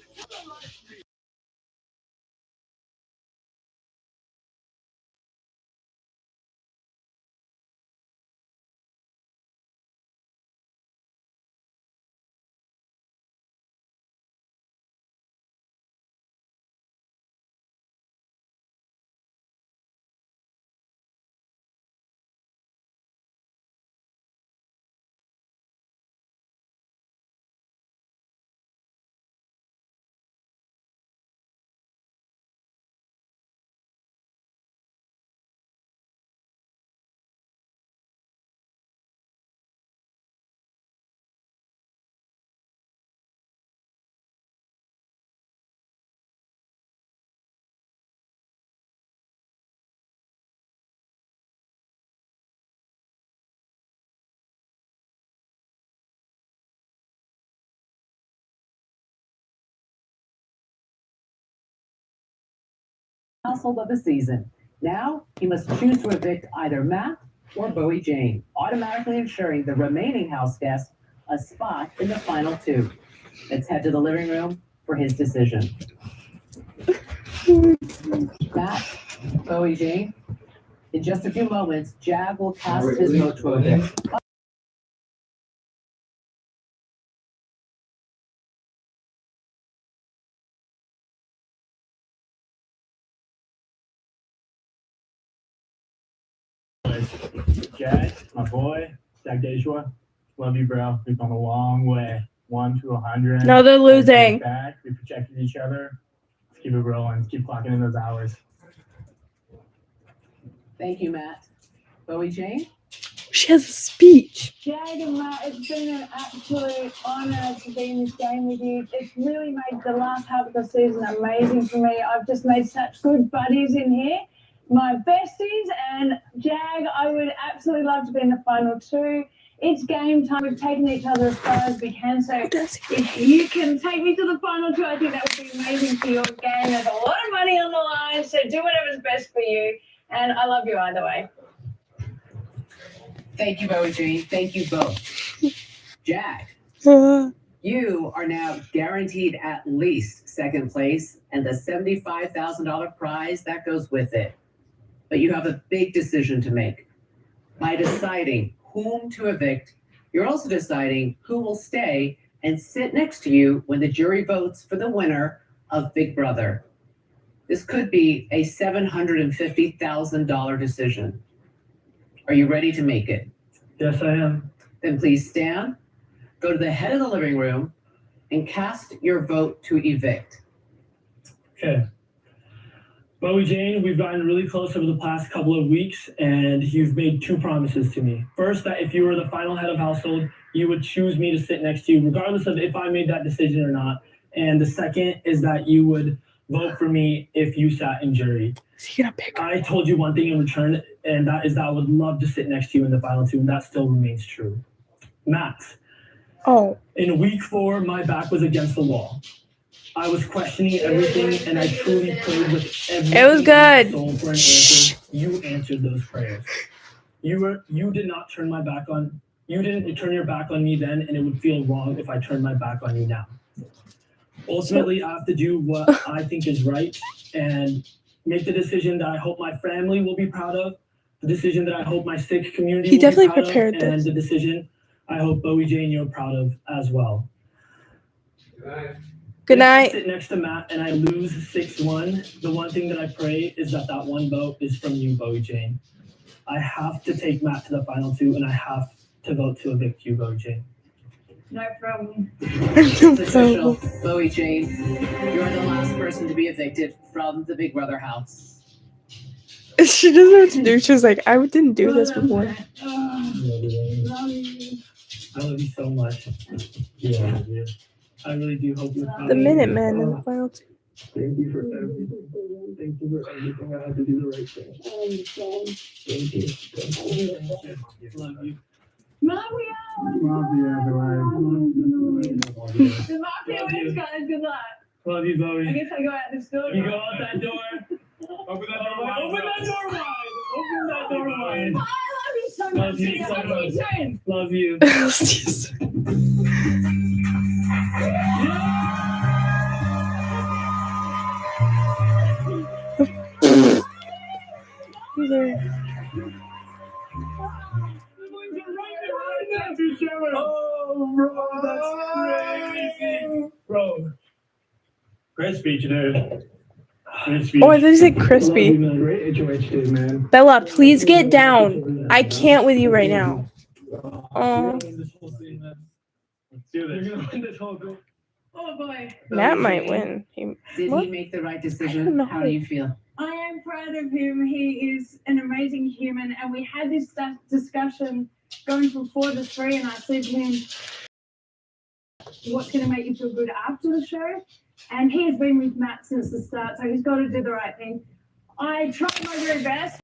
Household of the season. Now he must choose to evict either Matt or Bowie Jane, automatically ensuring the remaining house guests a spot in the final 2. Let's head to the living room for his decision. Matt, Bowie Jane. In just a few moments, Jag will cast his vote to evict.
Jag, my boy, Jag Deshua. Love you, bro. We've come a long way. 1 to 100.
No, they're losing.
Back. We protected each other. Let's keep it rolling. Let's keep clocking in those hours.
Thank you, Matt. Bowie Jane?
She has a speech.
Jag and Matt, it's been an absolute honour to be in this game with you. It's really made the last half of the season amazing for me. I've just made such good buddies in here. My besties, and Jag, I would absolutely love to be in the final 2. It's game time. We've taken each other as far as we can. So if you can take me to the final 2, I think that would be amazing for your game. There's a lot of money on the line, so do whatever's best for you. And I love you either way.
Thank you, Bowie Jane. Thank you both. Jag, you are now guaranteed at least second place and the $75,000 prize that goes with it. But you have a big decision to make. By deciding whom to evict, you're also deciding who will stay and sit next to you when the jury votes for the winner of Big Brother. This could be a $750,000 decision. Are you ready to make it?
Yes, I am.
Then please stand, go to the head of the living room, and cast your vote to evict.
Okay. Bowie Jane, we've gotten really close over the past couple of weeks, and you've made 2 promises to me. First, that if you were the final head of household, you would choose me to sit next to you, regardless of if I made that decision or not. And the second is that you would vote for me if you sat in jury.
Is he gonna pick her?
I told you one thing in return, and that is that I would love to sit next to you in the final 2, and that still remains true. Matt,
Oh,
in week 4, my back was against the wall. I was questioning everything, and I truly prayed with everything
it was
in my
good.
soul for an answer. You answered those prayers. You did not turn my back on. You didn't turn your back on me then, and it would feel wrong if I turned my back on you now. Ultimately, I have to do what I think is right and make the decision that I hope my family will be proud of, the decision that I hope my Sikh community
He
will
definitely
be proud
prepared
of,
this.
and the decision I hope Bowie Jane you're proud of as well.
Good
If I
night.
sit next to Matt and I lose 6-1, the one thing that I pray is that one vote is from you, Bowie Jane. I have to take Matt to the final 2, and I have to vote to evict you, Bowie Jane.
No problem.
It's official. Bowie Jane, you're the last person to be evicted from the Big Brother house.
She doesn't know what to do. She was like, I didn't do this before.
Love you. I love you so much. Yeah. I really do hope you're proud
The
of me.
Minutemen in the final 2.
Thank you for everything. Thank you for everything. I had to do the right thing. Thank you. Love you.
Love you,
everyone.
The mafia wins, guys. Good luck.
Love you,
I
Bowie.
guess I go out this door.
You go out that door. Open that door wide. Open that door wide. Open that door wide.
I love you so much.
Love you so much. Love you. Oh, bro, that's crazy. Bro. Great speech, dude. Great speech.
Oh, I thought you said crispy.
Great HOH day, man.
Bella, please get down. I can't with you right now. Oh,
Let's do this. You're gonna win this whole thing.
Oh boy.
Matt
Bowie
might
Jane,
win.
Did
What?
he make the right
I don't
decision?
know.
How do you feel?
I am proud of him. He is an amazing human, and we had this discussion going from 4 to 3, and I said to him, what's going to make you feel good after the show? And he has been with Matt since the start, so he's got to do the right thing. I tried my very best,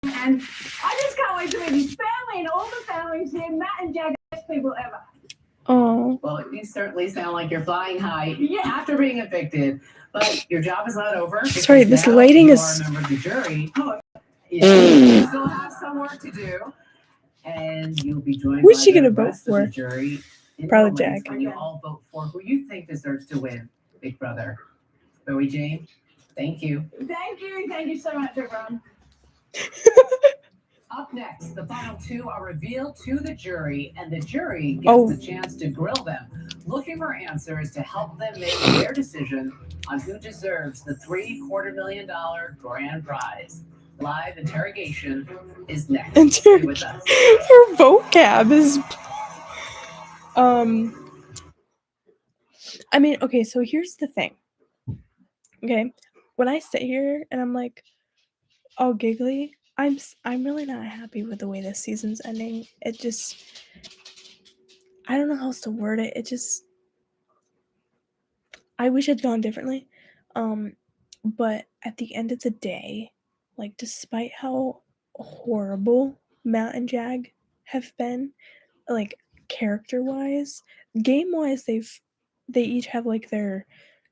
and I just can't wait to meet his family and all the families here. Matt and Jack are the best people ever.
Oh,
Well, you certainly sound like you're flying high
Yeah.
after being evicted, but your job is not over.
Sorry,
because
this
now
lighting
you
is-
are a member of the jury. You still have some work to do, and you'll be joined
Who's
by
she
the
gonna vote
rest of the
for?
jury in
Probably
moments
Jack.
when you all vote for who you think deserves to win Big Brother. Bowie Jane, thank you.
Thank you so much, everyone.
Up next, the final 2 are revealed to the jury, and the jury gets
Oh.
the chance to grill them, looking for answers to help them make their decision on who deserves the $750,000 grand prize. Live interrogation is next. Stay with us.
Her vocab is. I mean, okay, so here's the thing. Okay, when I sit here and I'm like, all giggly, I'm really not happy with the way this season's ending. It just, I don't know how else to word it. It just, I wish it'd gone differently. But at the end of the day, like, despite how horrible Matt and Jag have been, like, character-wise, game-wise, they each have, like, their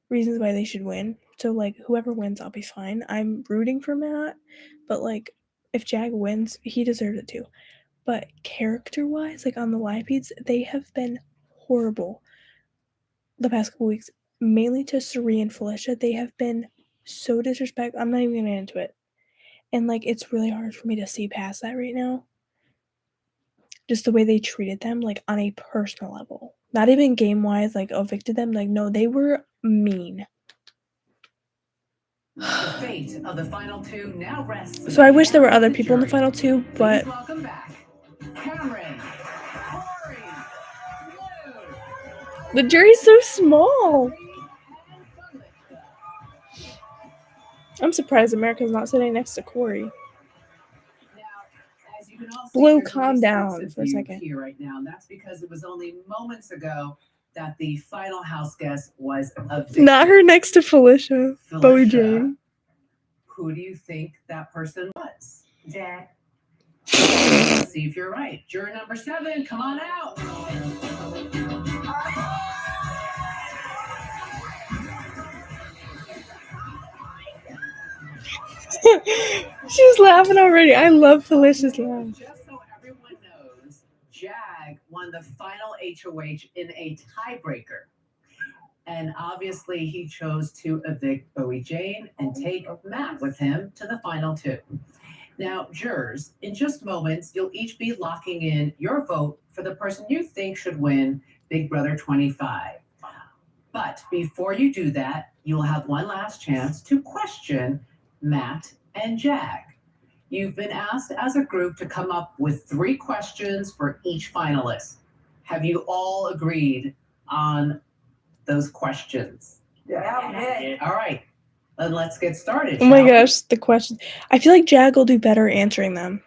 reasons why they should win. So, like, whoever wins, I'll be fine. I'm rooting for Matt, but, like, if Jag wins, he deserves it too. But character-wise, like, on the live feeds, they have been horrible the past couple weeks. Mainly to Cirie and Felicia, they have been so disrespectful. I'm not even gonna get into it. And, like, it's really hard for me to see past that right now. Just the way they treated them, like, on a personal level. Not even game-wise, like, evicted them. Like, no, they were mean.
The fate of the final 2 now rests.
So I wish there were other
the
people in the
jury.
final 2, but
Please welcome back Cameron, Cory,
the jury's so small. I'm surprised America's not sitting next to Cory.
Now, as you can all see,
Blue,
there's
calm
only
down
6 of
for a
you
second.
here right now, and that's because it was only moments ago that the final house guest was evicted.
Not her next to Felicia. Bowie Jane.
Who do you think that person was?
Jack.
Let's see if you're right. Juror number 7, come on out.
She's laughing already. I love Felicia's laugh.
Just so everyone knows, Jag won the final HOH in a tiebreaker. And obviously, he chose to evict Bowie Jane and take Matt with him to the final 2. Now, jurors, in just moments, you'll each be locking in your vote for the person you think should win Big Brother 25. But before you do that, you'll have one last chance to question Matt and Jag. You've been asked as a group to come up with 3 questions for each finalist. Have you all agreed on those questions?
Yeah.
All right, then let's get started.
Oh my
shall we?
gosh, the questions. I feel like Jag will do better answering them.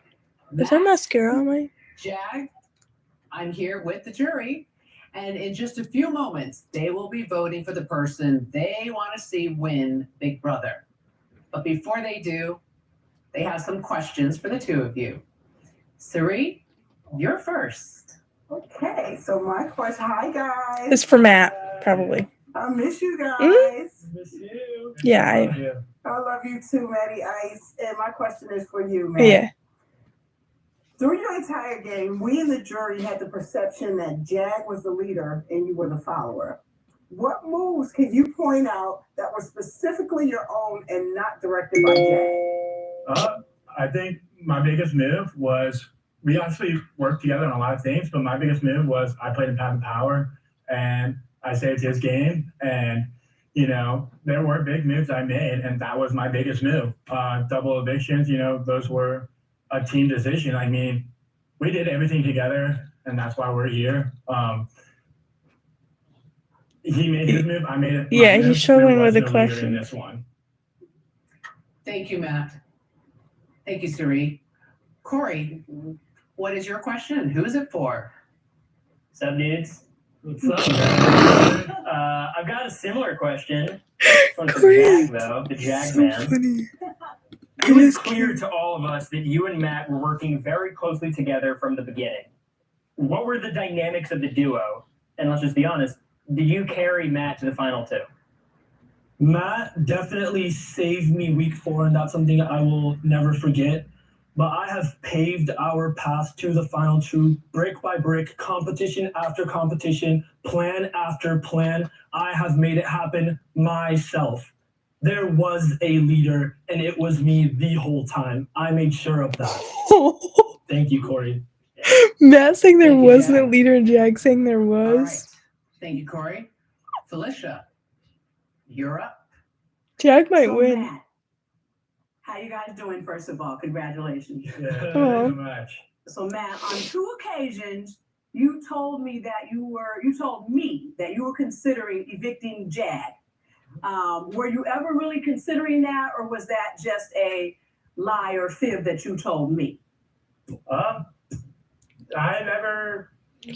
Is there
Matt,
mascara on my?
Jag, I'm here with the jury, and in just a few moments, they will be voting for the person they want to see win Big Brother. But before they do, they have some questions for the 2 of you. Cirie, you're first.
Okay, so my question, hi guys.
It's for Matt, probably.
I miss you guys.
Miss you.
Yeah,
I love you too, Maddie Ice. And my question is for you, Matt.
yeah.
Through your entire game, we in the jury had the perception that Jag was the leader and you were the follower. What moves can you point out that were specifically your own and not directed by Jag?
I think my biggest move was, we actually worked together on a lot of things, but my biggest move was I played in Patent Power and I saved his game. And, you know, there were big moves I made, and that was my biggest move. Double evictions, you know, those were a team decision. I mean, we did everything together, and that's why we're here. He made his move, I made it.
Yeah,
move.
he's struggling
There was
with the
no leader
question.
in this one.
Thank you, Matt. Thank you, Cirie. Cory, what is your question? Who is it for?
What's up, dudes?
What's up?
I've got a similar question. One for
Cory
Jag, though, the Jag
So
man.
funny.
It was clear to all of us that you and Matt were working very closely together from the beginning. What were the dynamics of the duo? And let's just be honest, did you carry Matt to the final 2?
Matt definitely saved me week 4, and that's something I will never forget. But I have paved our path to the final 2, brick by brick, competition after competition, plan after plan. I have made it happen myself. There was a leader, and it was me the whole time. I made sure of that. Thank you, Cory.
Matt saying there
Thank you,
wasn't a
Jag.
leader and Jag saying there
All right.
was.
Thank you, Cory. Felicia, you're up.
Jag might
So,
win.
Matt, how you guys doing? First of all, congratulations.
Yeah, thank you
Oh.
so much.
So, Matt, on 2 occasions, you told me that you were considering evicting Jag. Were you ever really considering that, or was that just a lie or fib that you told me?
I never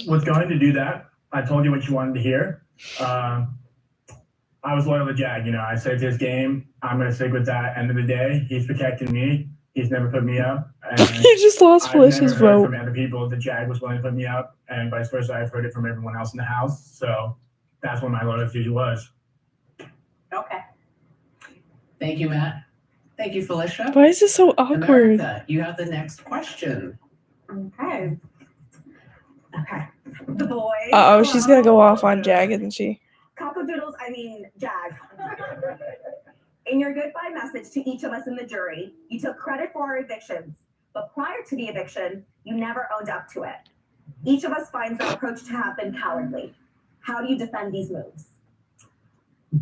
was going to do that. I told you what you wanted to hear. I was loyal to Jag. You know, I saved his game. I'm going to stick with that. End of the day, he's protecting me. He's never put me up. And
He just lost
I've
Felicia's
never heard
vote.
from other people that Jag was willing to put me up, and vice versa. I've heard it from everyone else in the house. So that's what my loyalty was.
Okay.
Thank you, Matt. Thank you, Felicia.
Why is this so awkward?
America, you have the next question.
Okay. The boys.
Uh-oh, she's gonna go off on Jag, isn't she?
Cockadoodles, Jag. In your goodbye message to each of us in the jury, you took credit for our evictions, but prior to the eviction, you never owned up to it. Each of us finds that approach to have been cowardly. How do you defend these moves?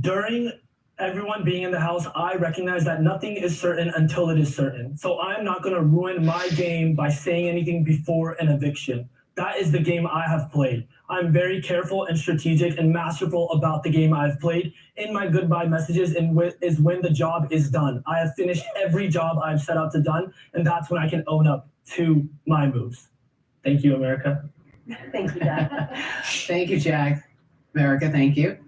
During everyone being in the house, I recognize that nothing is certain until it is certain. So I'm not going to ruin my game by saying anything before an eviction. that is the game I have played. I'm very careful and strategic and masterful about the game I've played. In my goodbye messages is when the job is done. I have finished every job I've set out to done, and that's when I can own up to my moves. Thank you, America.
Thank you, Dad.
Thank you, Jag. America, thank you.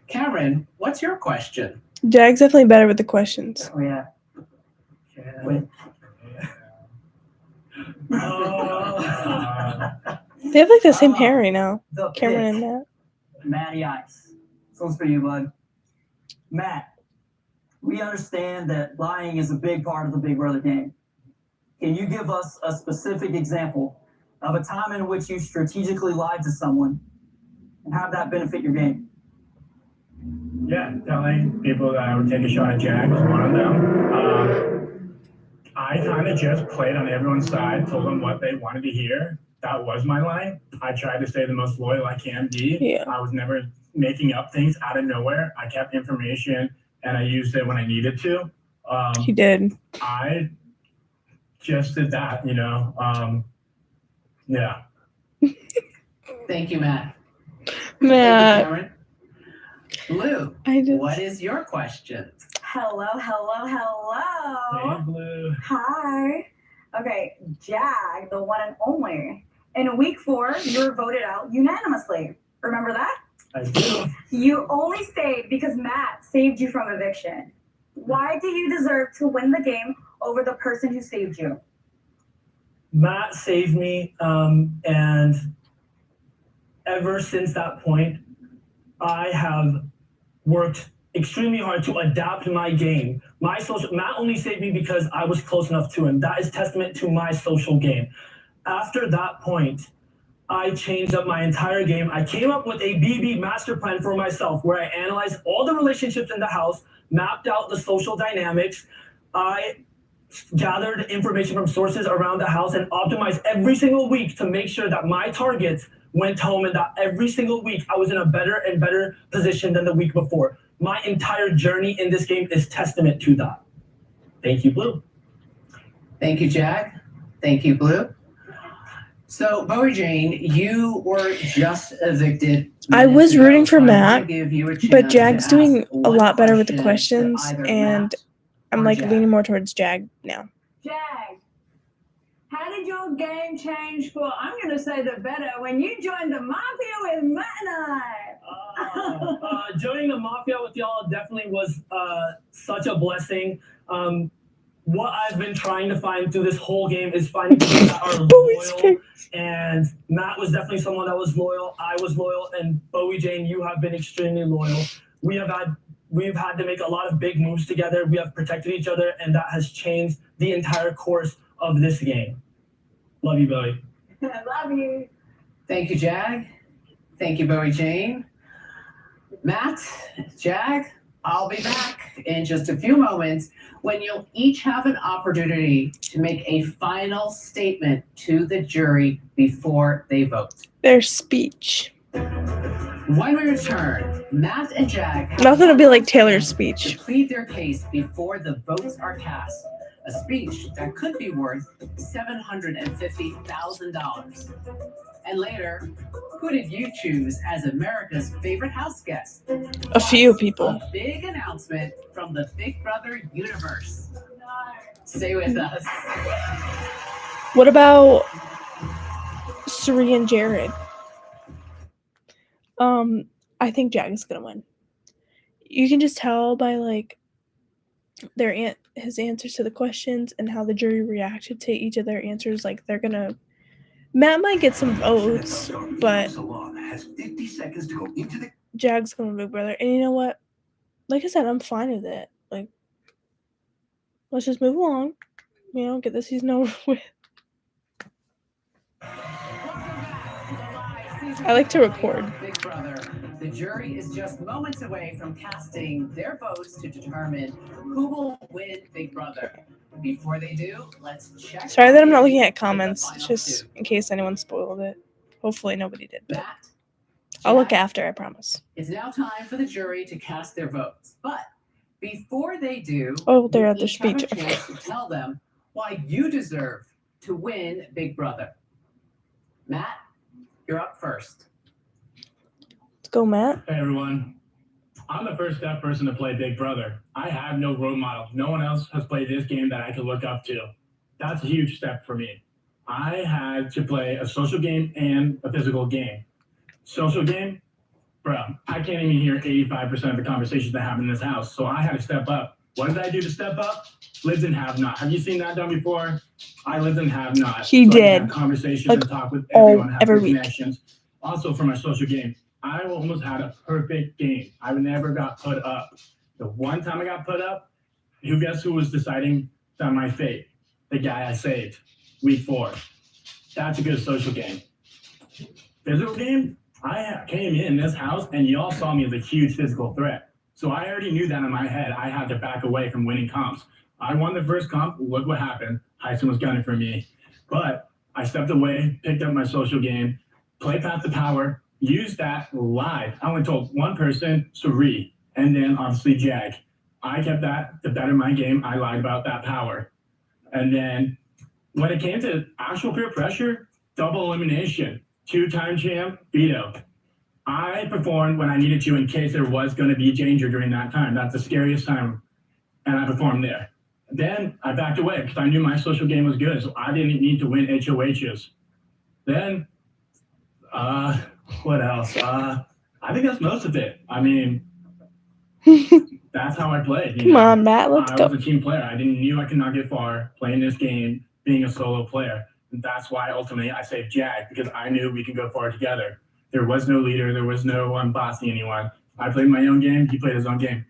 Cameron, what's your question?
Jag's definitely better with the questions.
Oh yeah. Wait.
They have like the same hair right now,
The
Cameron
pick.
and Matt.
Matty Ice. This one's for you, bud. Matt, we understand that lying is a big part of the Big Brother game. Can you give us a specific example of a time in which you strategically lied to someone and have that benefit your game?
Yeah, telling people that I would take a shot at Jag was one of them. I kind of just played on everyone's side, told them what they wanted to hear. That was my line. I tried to stay the most loyal I can be.
Yeah.
I was never making up things out of nowhere. I kept information and I used it when I needed to.
He did.
I just did that, you know. Yeah.
Thank you, Matt. Thank
Matt.
you, Cameron. Blue, what is your question?
Hello.
Hey, Blue.
Hi. Okay, Jag, the one and only. In week 4, you were voted out unanimously. Remember that?
I do.
You only stayed because Matt saved you from eviction. Why do you deserve to win the game over the person who saved you?
Matt saved me, and ever since that point, I have worked extremely hard to adapt my game. Matt only saved me because I was close enough to him. That is testament to my social game. After that point, I changed up my entire game. I came up with a BB master plan for myself where I analyzed all the relationships in the house, mapped out the social dynamics. I gathered information from sources around the house and optimized every single week to make sure that my targets went home and that every single week I was in a better and better position than the week before. My entire journey in this game is testament to that. Thank you, Blue.
Thank you, Jag. Thank you, Blue. So, Bowie Jane, you were just evicted.
I was rooting for
so I wanna
Matt,
give you a
but
chance
Jag's
to
doing
ask
a
one
lot better with the
question to
questions,
either
and
Matt
I'm
or
like
Jag.
leaning more towards Jag now.
Jag, how did your game change for, I'm going to say the better, when you joined the Mafia with Matt and I?
Joining the Mafia with y'all definitely was such a blessing. What I've been trying to find through this whole game is finding people that are loyal, and Matt was definitely someone that was loyal. I was loyal, and Bowie Jane, you have been extremely loyal. We've had to make a lot of big moves together. We have protected each other, and that has changed the entire course of this game. Love you, Bowie.
I love you.
Thank you, Jag. Thank you, Bowie Jane. Matt, Jag, I'll be back in just a few moments when you'll each have an opportunity to make a final statement to the jury before they vote.
Their speech.
When we return, Matt and Jag have
Nothing will be like
one
Taylor's
chance
speech.
to plead their case before the votes are cast. A speech that could be worth $750,000. And later, who did you choose as America's favorite house guest?
A few people.
A big announcement from the Big Brother universe. Stay with us.
What about Cirie and Jared? I think Jag is gonna win. You can just tell by like his answers to the questions and how the jury reacted to each of their answers. Like they're gonna. Matt might get some votes, but Jag's gonna win Big Brother. And you know what? Like I said, I'm fine with it. Like, let's just move along. You know, get the season over with. I like to record.
Big Brother. The jury is just moments away from casting their votes to determine who will win Big Brother. Before they do, let's check.
Sorry that I'm not looking at comments, just in case anyone spoiled it. Hopefully nobody did. But
Matt,
I'll look
Jag,
after, I promise.
It's now time for the jury to cast their votes. But before they do,
Oh, they're
you
at their
each have
speech.
a chance to tell them why you deserve to win Big Brother. Matt, first.
Let's go, Matt.
Hey everyone. I'm the first deaf person to play Big Brother. I have no role model. No one else has played this game that I could look up to. That's a huge step for me. I had to play a social game and a physical game. Social game, bro, I can't even hear 85% of the conversations that happen in this house, so I had to step up. What did I do to step up? Lived and have not. Have you seen that done before? I lived and have not.
He
so
did.
I can have conversations
Like,
and talk with everyone, have
every
good
week.
connections. Also for my social game, I almost had a perfect game. I never got put up. The one time I got put up, guess who was deciding on my fate? The guy I saved, week 4. That's a good social game. Physical game, I came in this house and y'all saw me as a huge physical threat. So I already knew that in my head. I had to back away from winning comps. I won the first comp. Look what happened. Hisam was gunning for me. But I stepped away, picked up my social game, played Path to Power, used that live. I only told one person, Cirie, and then obviously Jag. I kept that to better my game. I lied about that power. And then when it came to actual peer pressure, double elimination, 2-time champ, veto. I performed when I needed to in case there was going to be danger during that time. That's the scariest time. And I performed there. Then I backed away because I knew my social game was good, so I didn't need to win HOHs. Then, what else? I think that's most of it. I mean, that's how I played.
Come on, Matt, let's
I
go.
was a team player. I knew I could not get far playing this game, being a solo player. And that's why ultimately I saved Jag, because I knew we could go far together. There was no leader. There was no one bossing anyone. I played my own game. He played his own game.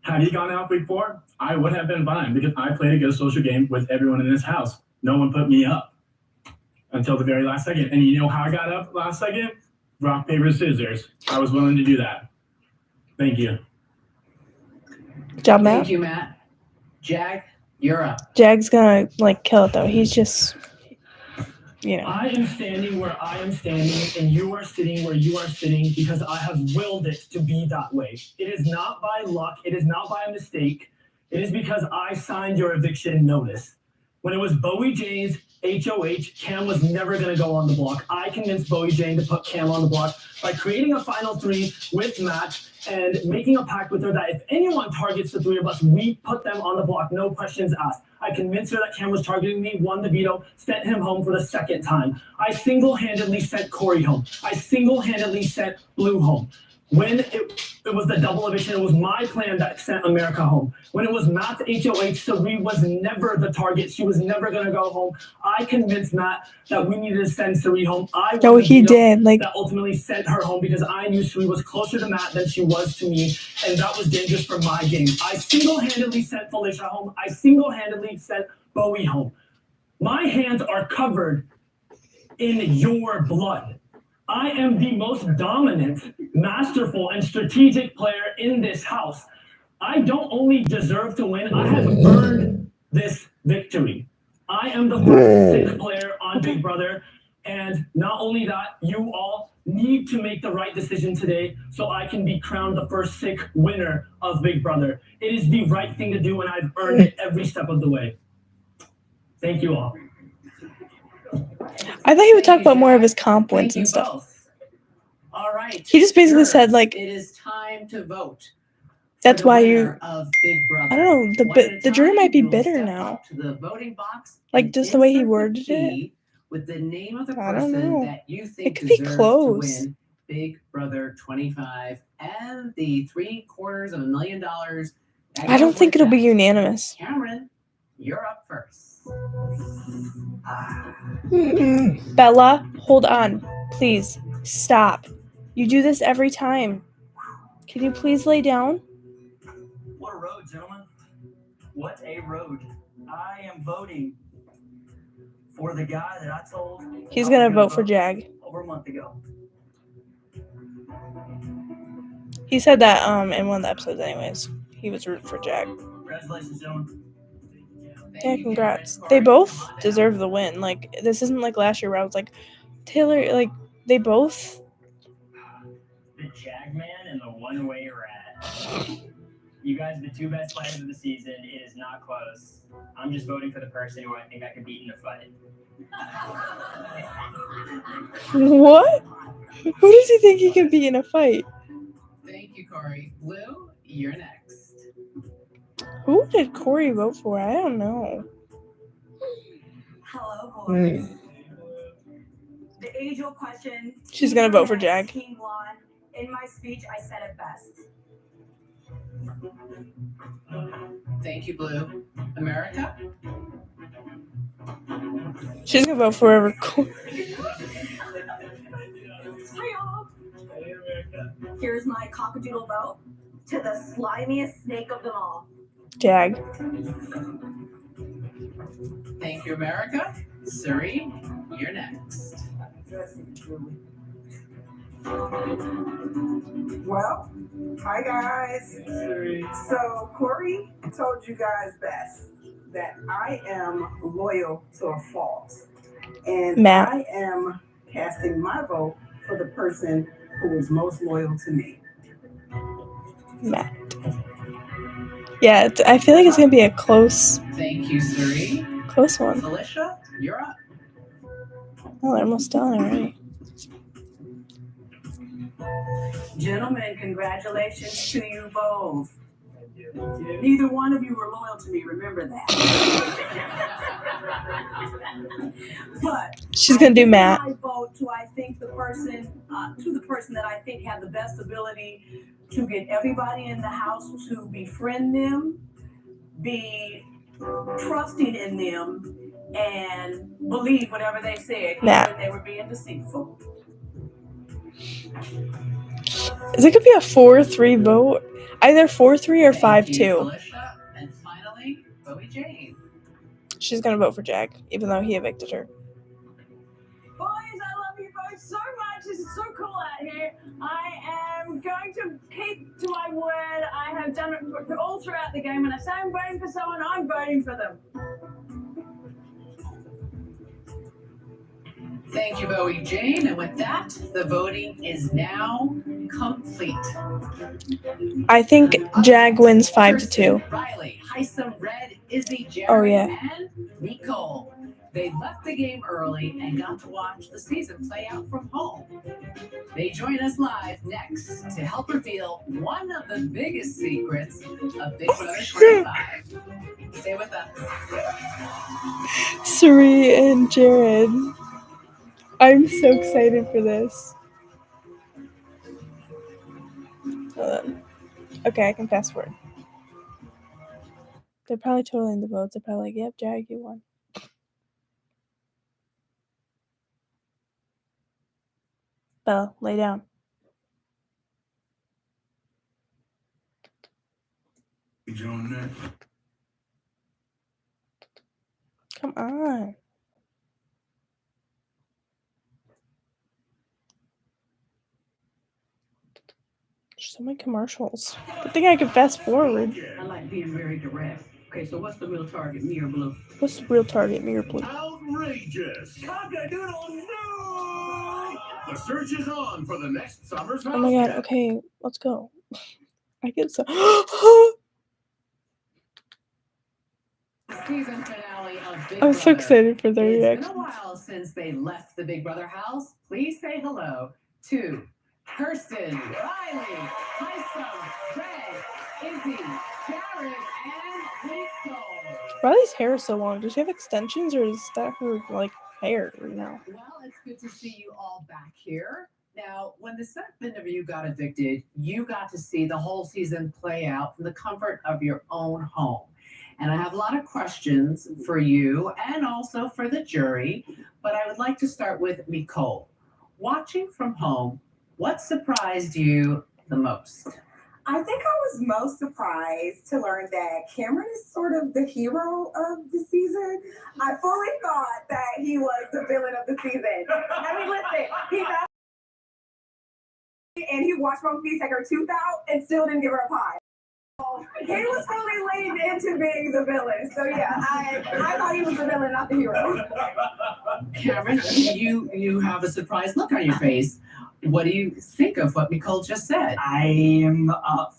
Had he gone out week 4, I would have been fine because I played a good social game with everyone in this house. No one put me up until the very last second. And you know how I got up last second? Rock, paper, scissors. I was willing to do that. Thank you.
Good job, Matt.
Thank you, Matt. Jag, you're up.
Jag's gonna kill it though. He's just,
I am standing where I am standing, and you are sitting where you are sitting because I have willed it to be that way. It is not by luck. It is not by a mistake. It is because I signed your eviction notice. When it was Bowie Jane's HOH, Cam was never going to go on the block. I convinced Bowie Jane to put Cam on the block by creating a final 3 with Matt and making a pact with her that if anyone targets the 3 of us, we put them on the block, no questions asked. I convinced her that Cam was targeting me, won the veto, sent him home for the 2nd time. I single-handedly sent Cory home. I single-handedly sent Blue home. When it was the double eviction, it was my plan that sent America home. When it was Matt's HOH, Cirie was never the target. She was never going to go home. I convinced Matt that we needed to send Cirie home.
He did.
That ultimately sent her home because I knew Cirie was closer to Matt than she was to me, and that was dangerous for my game. I single-handedly sent Felicia home. I single-handedly sent Bowie home. My hands are covered in your blood. I am the most dominant, masterful, and strategic player in this house. I don't only deserve to win, I have earned this victory. I am the first sick player on Big Brother, and not only that, you all need to make the right decision today so I can be crowned the first sick winner of Big Brother. It is the right thing to do, and I've earned it every step of the way. Thank you all.
I thought he would talk about more of his comp wins and stuff.
Both. All right.
He just basically said
it is time to vote.
That's why you.
Of Big Brother.
I don't know. The jury might be bitter now.
To the voting box.
Just the way he worded it.
With the name of the
I don't
person
know.
that you think
It could be
deserves
close.
to win Big Brother 25 and the $750,000.
I don't think it'll be unanimous.
Cameron, you're up first.
Bella, hold on. Please, stop. You do this every time. Can you please lay down?
What a road, gentlemen. What a road. I am voting for the guy that I told
He's going to vote for Jag.
over a month ago.
He said that in one of the episodes anyways. He was rooting for Jag.
Congratulations, gentlemen.
Yeah, congrats. They both deserve the win. This isn't like last year where I was like, Taylor, they both.
The Jag man and the one-way rat. You guys are the 2 best players of the season. It is not close. I'm just voting for the person who I think I could beat in a fight.
What? Who does he think he can be in a fight?
Thank you, Cory. Blue, you're next.
Who did Cory vote for? I don't know.
Hello, boys. The age-old question.
She's gonna vote for Jag.
Team Blonde. In my speech, I said it best.
Thank you, Blue. America?
She's gonna vote for whoever.
Hi, y'all. Here's my cockadoodle vote to the slimiest snake of them all.
Jag.
Thank you, America. Cirie, you're next.
Well, hi guys. So Cory told you guys best that I am loyal to a fault. And
Matt.
I am casting my vote for the person who is most loyal to me.
Matt. Yeah, I feel like it's gonna be a close
Thank you, Cirie.
one.
Felicia, you're up.
Oh, they're almost done already.
Gentlemen, congratulations to you both. Neither one of you were loyal to me, remember that. But
She's gonna do Matt.
I vote to the person that I think had the best ability to get everybody in the house to befriend them, be trusting in them, and believe whatever they said,
Matt.
even when they were being deceitful.
Is it gonna be a 4-3 vote? Either 4-3 or 5-2.
Felicia, and finally, Bowie Jane.
She's gonna vote for Jag, even though he evicted her.
Boys, I love you both so much. This is so cool out here. I am going to keep to my word. I have done it all throughout the game. When I say I'm voting for someone, I'm voting for them.
Thank you, Bowie Jane. And with that, the voting is now complete.
I think Jag wins 5-2.
Kirsten, Reilly, Hisam, Red, Izzy, Jared,
Oh, yeah.
and Mecole. They left the game early and got to watch the season play out from home. They join us live next to help reveal one of the biggest secrets of Big Brother 25. Stay with us.
Cirie and Jared. I'm so excited for this. Hold on. Okay, I can fast forward. They're probably totaling the votes. They're probably like, yep, Jag, you won. Bella, lay down. Come on. There's so many commercials. Good thing I can fast forward.
I like being very direct. Okay, so what's the real target, me or Blue?
What's the real target, me or Blue?
Outrageous! Cockadoodle no! The search is on for the next summer's house.
Oh my god, okay, let's go. I get so
Season finale of Big
I'm so
Brother.
excited for their
It's
reaction.
been a while since they left the Big Brother house. Please say hello to Kirsten, Reilly, Hisam, Red, Izzy, Jared, and Mecole.
Riley's hair is so long. Does she have extensions or is that her like hair right now?
Well, it's good to see you all back here. Now, when the segment of you got evicted, you got to see the whole season play out from the comfort of your own home. And I have a lot of questions for you and also for the jury, but I would like to start with Mecole. Watching from home, what surprised you the most?
I think I was most surprised to learn that Cameron is sort of the hero of the season. I fully thought that he was the villain of the season. I mean, listen, he's out and he watched Mom Fee take her tooth out and still didn't give her a pie. He was fully leaned into being the villain. So yeah, I thought he was the villain, not the hero.
Cameron, you have a surprised look on your face. What do you think of what Mecole just said?
I am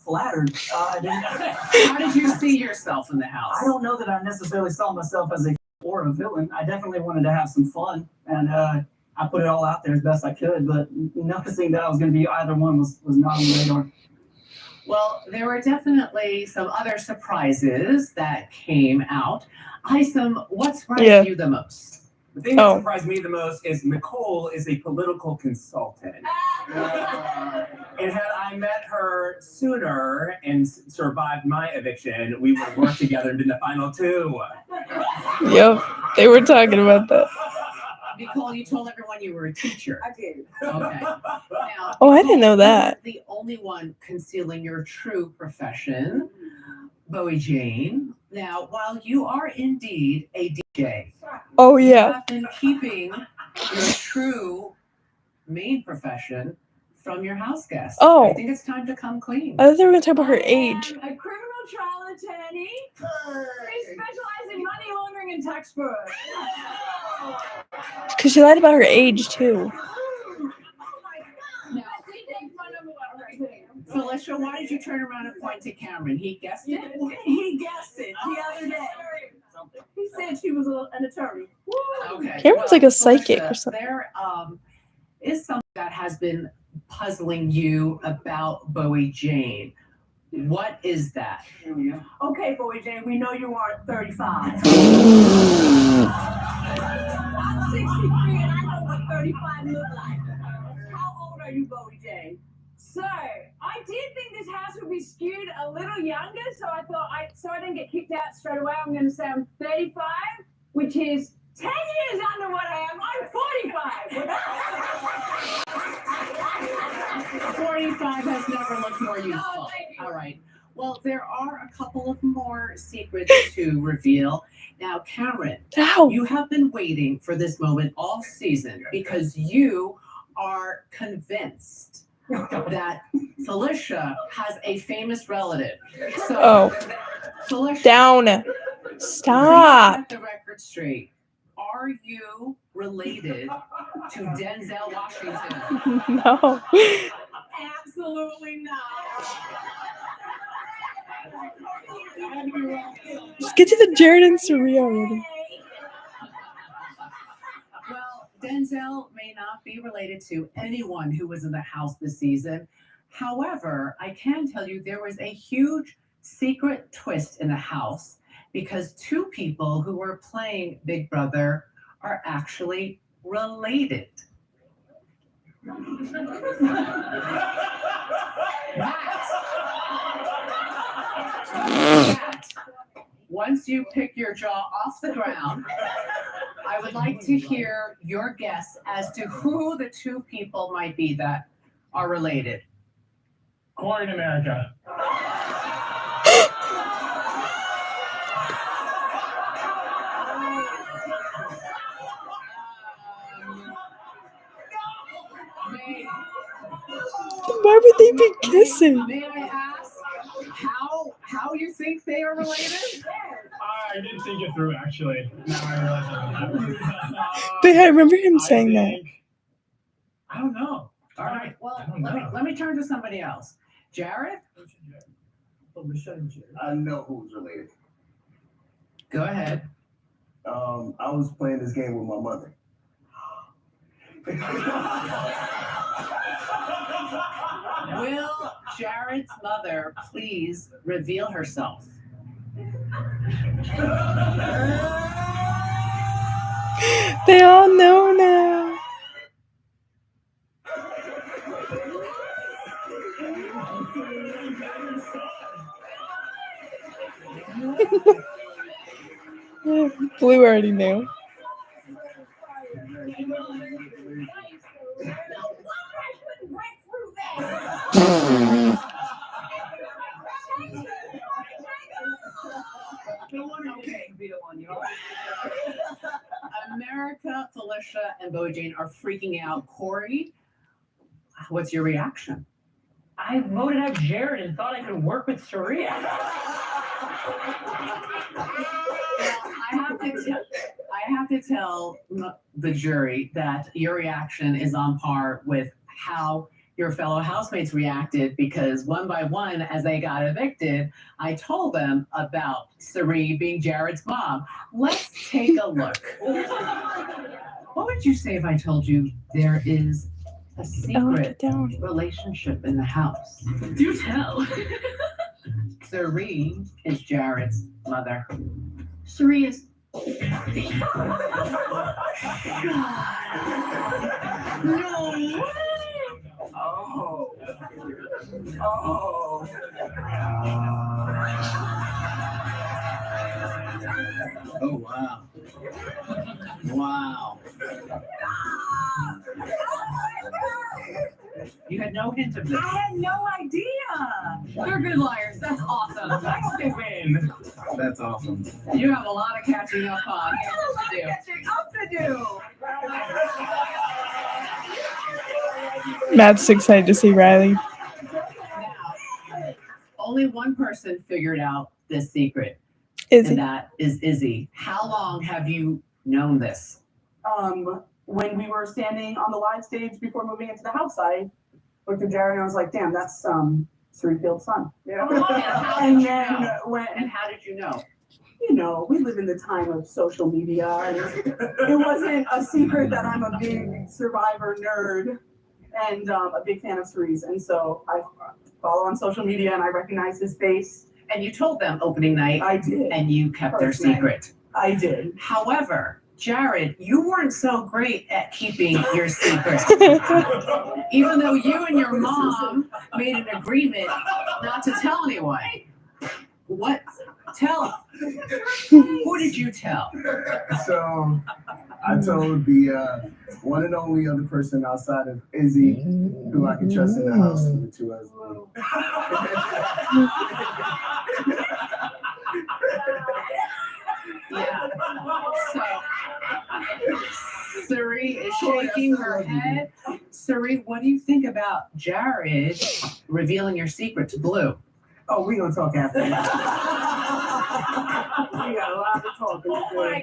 flattered.
How did you see yourself in the house?
I don't know that I necessarily saw myself as a villain. I definitely wanted to have some fun, and I put it all out there as best I could, but noticing that I was going to be either one was not on the radar.
Well, there were definitely some other surprises that came out. Hisam, what surprised you the most?
The thing that surprised me the most is Mecole is a political consultant. And had I met her sooner and survived my eviction, we would have worked together and been the final two.
Yep, they were talking about that.
Mecole, you told everyone you were a teacher.
I did.
Okay. Now,
Oh, I didn't know that.
You weren't the only one concealing your true profession, Bowie Jane. Now, while you are indeed a DJ,
Oh,
you
yeah.
have been keeping your true main profession from your house guests.
Oh.
I think it's time to come clean.
I thought they were going to talk about her age.
I'm a criminal trial attorney. I specialize in money laundering and tax fraud.
Because she lied about her age, too.
Felicia, why did you turn around and point to Cameron? He guessed it?
He guessed it the other day. He said she was an attorney.
Okay.
Cameron's like a psychic
Felicia,
or something.
There is something that has been puzzling you about Bowie Jane. What is that?
Okay, Bowie Jane, we know you aren't 35. I'm 63 and I know what 35 look like. How old are you, Bowie Jane?
So, I did think this house would be skewed a little younger, so I thought, so I didn't get kicked out straight away, I'm going to say I'm 35, which is 10 years under what I am. I'm 45.
45 has never looked more useful. All right. Well, there are a couple of more secrets to reveal. Now, Cameron, you have been waiting for this moment all season because you are convinced that Felicia has a famous relative. So, Felicia,
Down. Stop.
Set the record straight. Are you related to Denzel Washington?
No.
Absolutely not.
Let's get to the Jared and Cirie already.
Well, Denzel may not be related to anyone who was in the house this season. However, I can tell you there was a huge secret twist in the house because two people who were playing Big Brother are actually related. Matt, once you pick your jaw off the ground, I would like to hear your guess as to who the two people might be that are related.
Cory in America.
Why would they be kissing?
May I ask how you think they are related?
I didn't think it through, actually. Now I realize
But I remember him saying that.
I don't know.
All right. Well, let me turn to somebody else. Jared?
I know who's related.
Go ahead.
I was playing this game with my mother.
Will Jared's mother please reveal herself?
They all know now. Blue already knew.
America, Felicia, and Bowie Jane are freaking out. Cory, what's your reaction?
I voted out Jared and thought I could work with Cirie.
I have to tell the jury that your reaction is on par with how your fellow housemates reacted, because one by one, as they got evicted, I told them about Cirie being Jared's mom. Let's take a look. What would you say if I told you there is a
I wrote
secret
it down.
relationship in the house?
Do tell.
Cirie is Jared's mother.
Cirie is. No way.
Oh.
Oh, wow. Wow. You had no hint of this.
I had no idea. They're good liars. That's awesome. I hope they win.
That's awesome.
You have a lot of catching up on.
I have a lot of catching up to do.
Matt's excited to see Reilly.
Now, only one person figured out this secret,
Izzy.
and that is Izzy. How long have you known this?
When we were standing on the live stage before moving into the house, I looked at Jared and I was like, damn, that's Cirie Field's son. Yeah.
And then and how did you know?
You know, we live in the time of social media, and it wasn't a secret that I'm a big Survivor nerd and a big fan of Cirie's. And so I follow on social media and I recognize his face.
And you told them opening night.
I did.
And you kept their secret.
I did.
However, Jared, you weren't so great at keeping your secret. Even though you and your mom made an agreement not to tell anyone. What? Tell. Who did you tell?
So I told the one and only other person outside of Izzy who I can trust in the house, the two of them.
Yeah. So Cirie is shaking her head. Cirie, what do you think about Jared revealing your secret to Blue?
Oh, we're going to talk after that. We got a lot to talk about.
Well,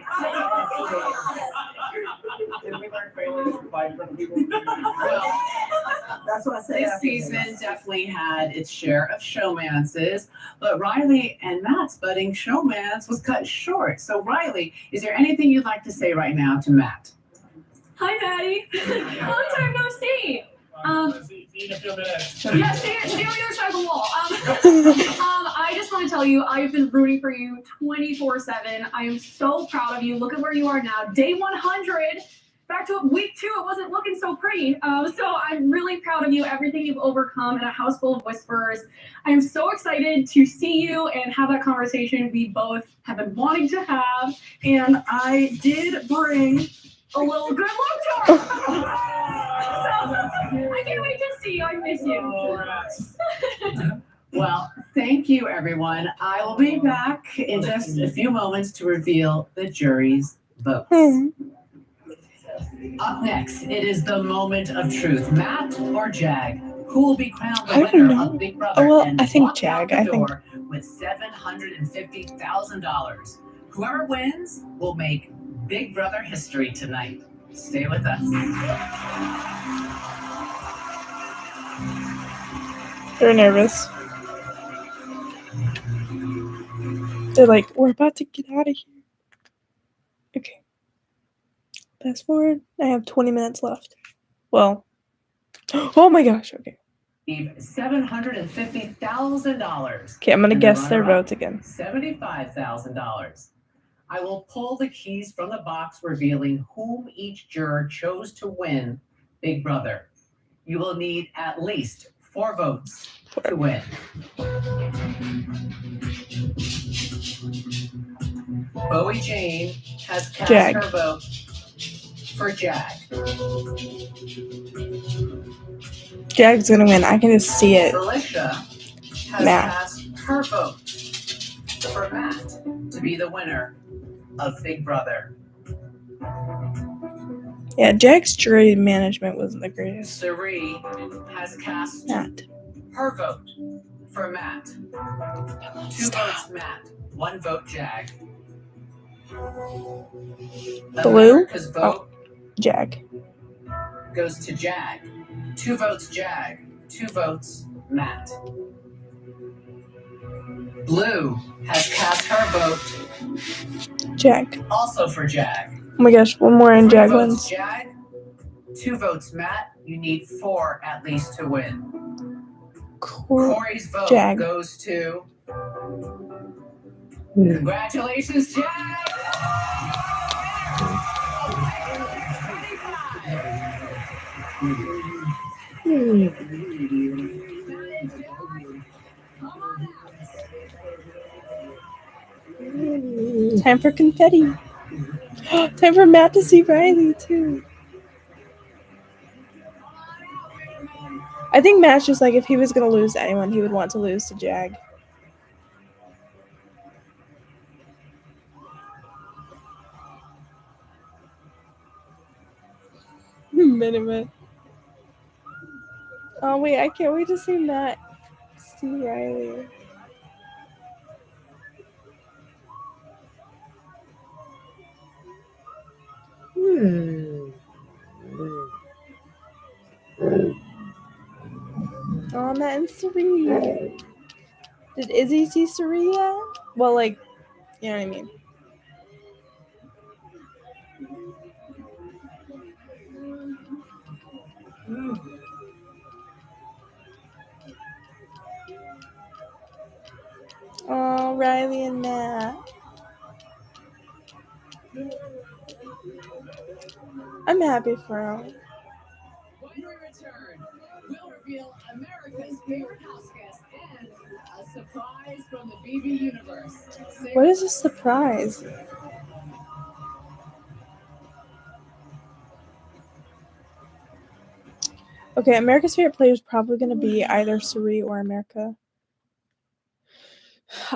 That's what I said.
this season definitely had its share of showmances, but Reilly and Matt's budding showmance was cut short. So Reilly, is there anything you'd like to say right now to Matt?
Hi, Maddie. Long time no see.
See you in a few minutes.
Yeah, see you on the other side of the wall. I just want to tell you, I've been rooting for you 24/7. I am so proud of you. Look at where you are now. Day 100. Back to week 2, it wasn't looking so pretty. So I'm really proud of you, everything you've overcome in a house full of whisperers. I am so excited to see you and have that conversation we both have been wanting to have. And I did bring a little good luck charm. So I can't wait to see you. I miss you.
Well, thank you, everyone. I will be back in just a few moments to reveal the jury's votes. Up next, it is the moment of truth. Matt or Jag? Who will be crowned the winner of Big Brother?
Oh, well,
and
I think
walk out
Jag.
the
I think.
door with $750,000. Whoever wins will make Big Brother history tonight. Stay with us.
They're nervous. They're like, we're about to get out of here. Okay. Fast forward. I have 20 minutes left. Well. Oh my gosh. Okay.
$750,000.
Okay, I'm going to
And
guess
the
their
runner-up,
votes again.
$75,000. I will pull the keys from the box revealing whom each juror chose to win Big Brother. You will need at least 4 votes to win. Bowie Jane has cast
Jag.
her vote for Jag.
Jag's going to win. I can just see it.
Felicia has
Matt.
cast her vote for Matt to be the winner of Big Brother.
Yeah, Jag's jury management wasn't the greatest.
Cirie has cast
Matt.
her vote for Matt. 2 votes Matt, 1 vote Jag.
Blue?
America's vote
Jag.
goes to Jag. 2 votes Jag, 2 votes Matt. Blue has cast her vote
Jag.
also for Jag.
Oh my gosh, one more and
3
Jag
votes
wins.
Jag, 2 votes Matt. You need 4 at least to win. Cory's vote
Jag.
goes to. Congratulations, Jag!
Time for confetti. Time for Matt to see Reilly too. I think Matt's just like, if he was gonna lose to anyone, he would want to lose to Jag. Minute. Oh wait, I can't wait to see Matt see Reilly. Oh, Matt and cirie. Did Izzy see cirie yet? Well, like, you know what I mean. Oh, Reilly and Matt. I'm happy for him.
When we return, we'll reveal America's favorite house guest and a surprise from the BB universe.
What is a surprise? Okay, America's favorite player is probably going to be either cirie or America.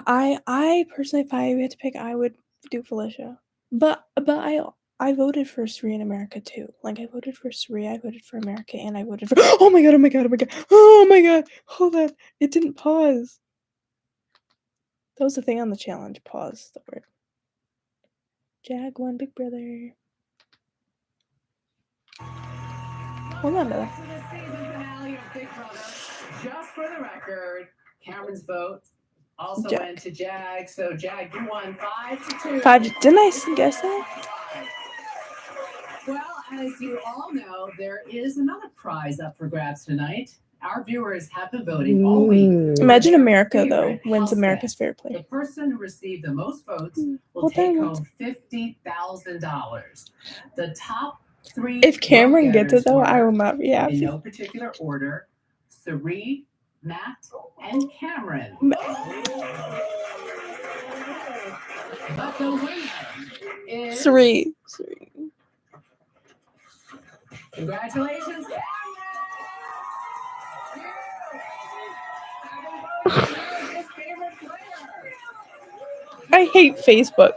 I personally, if I had to pick, I would do Felicia. But I voted for cirie and America too. Like, I voted for cirie, I voted for America, and I voted for. Oh my god! Hold on, it didn't pause. That was the thing on the challenge. Pause the word. Jag won Big Brother. Hold on to that.
To the season finale of Big Brother. Just for the record, Cameron's vote also
Jag.
went to Jag. So Jag, you won 5-2.
5. Didn't I guess that?
Well, as you all know, there is another prize up for grabs tonight. Our viewers have been voting all week.
Imagine
Their
America though
favorite
wins
house
America's
guest.
favorite player.
The person who received the most votes will
Hold
take
on.
home $50,000. The top 3.
If Cameron
vote
gets it
getters
though, I
were,
will not be
in
happy.
no particular order, cirie, Matt, and Cameron. But the winner is
cirie.
Congratulations, Cameron!
I hate Facebook.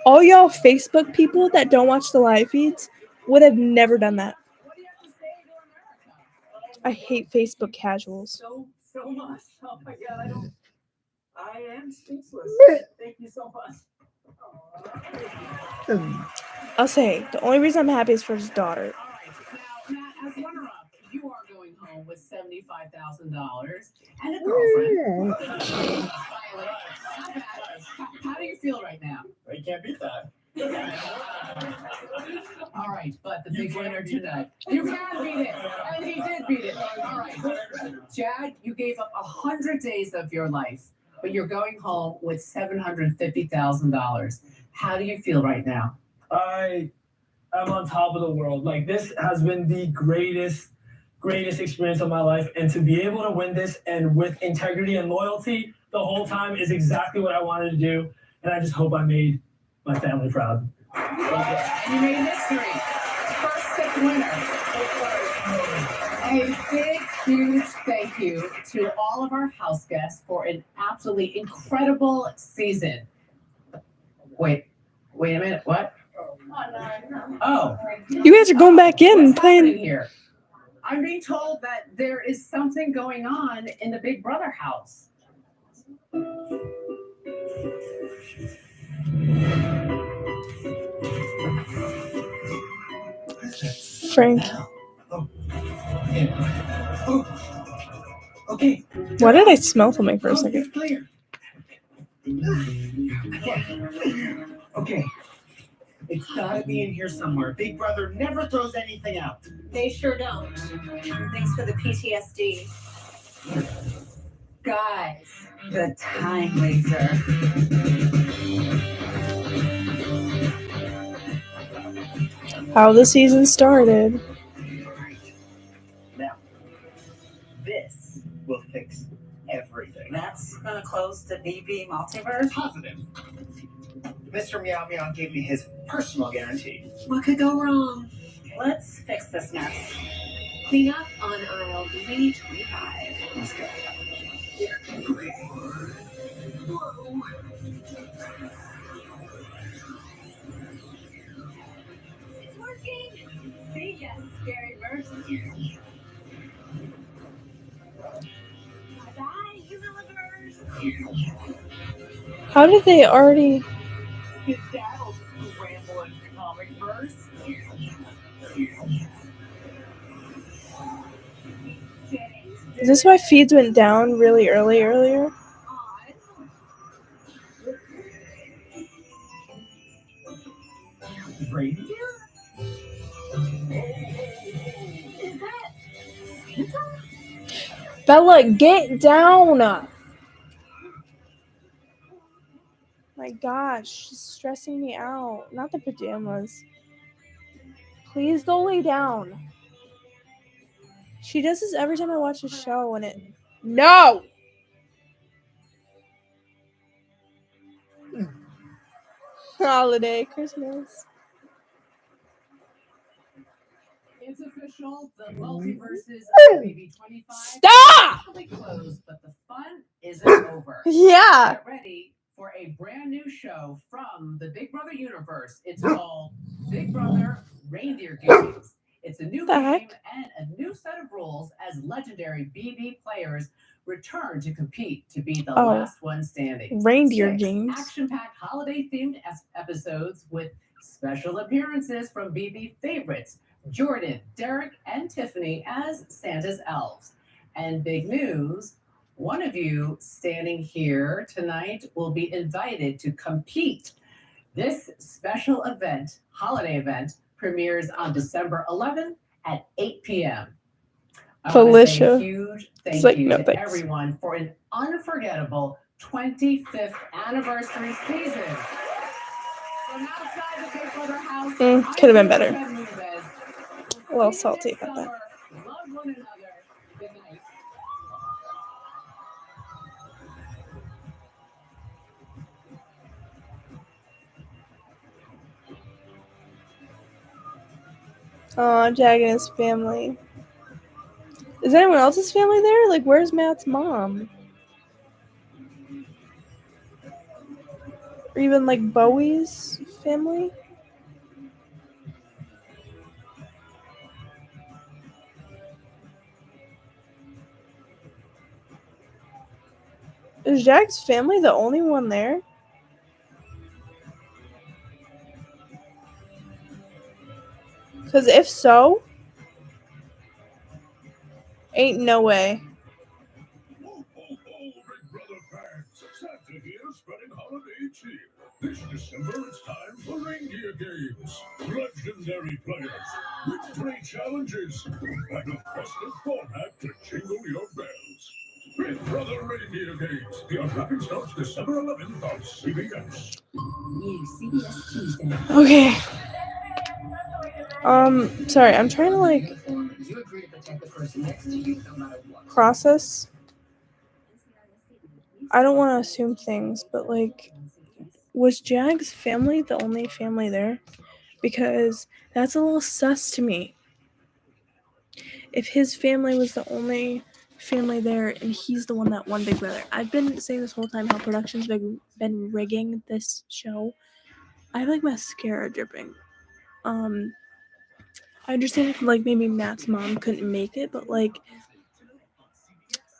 All y'all Facebook people that don't watch the live feeds would have never done that. I hate Facebook casuals.
So much. Oh my god, I am speechless. Thank you so much.
I'll say the only reason I'm happy is for his daughter.
All right, now, Matt, as runner-up, you are going home with $75,000 and a girlfriend. How do you feel right now?
You can't beat that.
All right, but the big winner tonight. You can beat it, and he did beat it. All right, Jag, you gave up 100 days of your life, but you're going home with $750,000. How do you feel right now?
I am on top of the world. Like, this has been the greatest experience of my life, and to be able to win this and with integrity and loyalty the whole time is exactly what I wanted to do, and I just hope I made my family proud.
And you made history. First sick winner. A big, huge thank you to all of our house guests for an absolutely incredible season. Wait a minute, what? Oh.
You guys are going back in and
What's happening
playing.
here? I'm being told that there is something going on in the Big Brother house.
Frank.
Okay.
Why did I smell something for a second?
Okay.
It's gotta be in here somewhere. Big Brother never throws anything out.
They sure don't. Thanks for the PTSD.
Guys, the time laser.
How the season started.
Now, this will fix everything.
That's gonna close the BB multiverse.
Positive. Mr. Meow Meow gave me his personal guarantee.
What could go wrong?
Let's fix this mess.
Clean up on aisle 325.
Let's go.
Whoa. It's working. Say yes, scary burst. Bye-bye, universe.
How did they already?
That'll scramble in comic verse.
Is this why feeds went down really earlier?
Reindeer?
Is that
Bella, get down! My gosh, she's stressing me out. Not the pajamas. Please go lay down. She does this every time I watch a show and it... No! Holiday, Christmas.
It's official. The multiverses of Baby 25
Stop!
officially closed, but the fun isn't over.
Yeah.
Get ready for a brand new show from the Big Brother universe. It's called Big Brother Reindeer Games. It's a new game and a new set of rules as legendary BB players return to compete to be the last one standing.
Reindeer
6
games.
action-packed holiday-themed episodes with special appearances from BB favorites Jordan, Derek, and Tiffany as Santa's elves. And big news, one of you standing here tonight will be invited to compete. This special event, holiday event, premieres on December 11th at 8 p.m. I want to say
Felicia.
a huge thank you to everyone for an unforgettable 25th anniversary season. From outside the Big Brother house,
Could have been better. A little salty about that.
Love one another. Good night.
Aw, Jag and his family. Is anyone else's family there? Like, where's Matt's mom? Or even, like, Bowie's family? Is Jag's family the only one there? Because if so, ain't no way.
Santa here spreading holiday cheer. This December it's time for reindeer games. Legendary players, victory challenges, and a festive format to jingle your bells. Big Brother Reindeer Games. The unwrapping starts December 11th on CBS.
New CBS Tuesday.
Okay. Sorry, I'm trying to, like,
You agree to protect the person next to you no matter what.
process. I don't want to assume things, but, like, was Jag's family the only family there? Because that's a little sus to me. If his family was the only family there and he's the one that won Big Brother. I've been saying this whole time how production's been rigging this show. I have, like, mascara dripping. I understand if, like, maybe Matt's mom couldn't make it, but, like,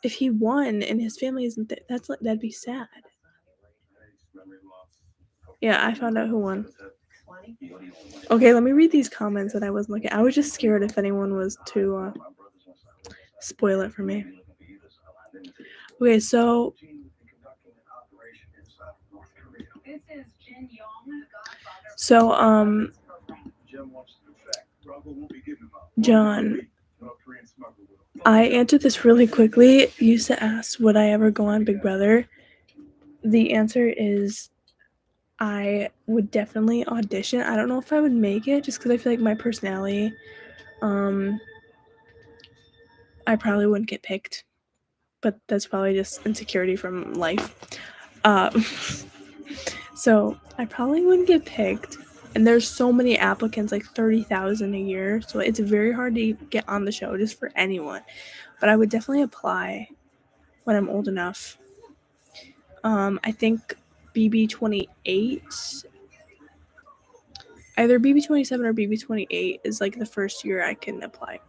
if he won and his family isn't there, that'd be sad. Yeah, I found out who won. Okay, let me read these comments that I wasn't looking at. I was just scared if anyone was to spoil it for me. Okay, so So, John, I answered this really quickly. You used to ask, would I ever go on Big Brother? The answer is I would definitely audition. I don't know if I would make it just because I feel like my personality, I probably wouldn't get picked. But that's probably just insecurity from life. So I probably wouldn't get picked. And there's so many applicants, like 30,000 a year. So it's very hard to get on the show just for anyone. But I would definitely apply when I'm old enough. I think BB28, either BB27 or BB28 is like the first year I can apply.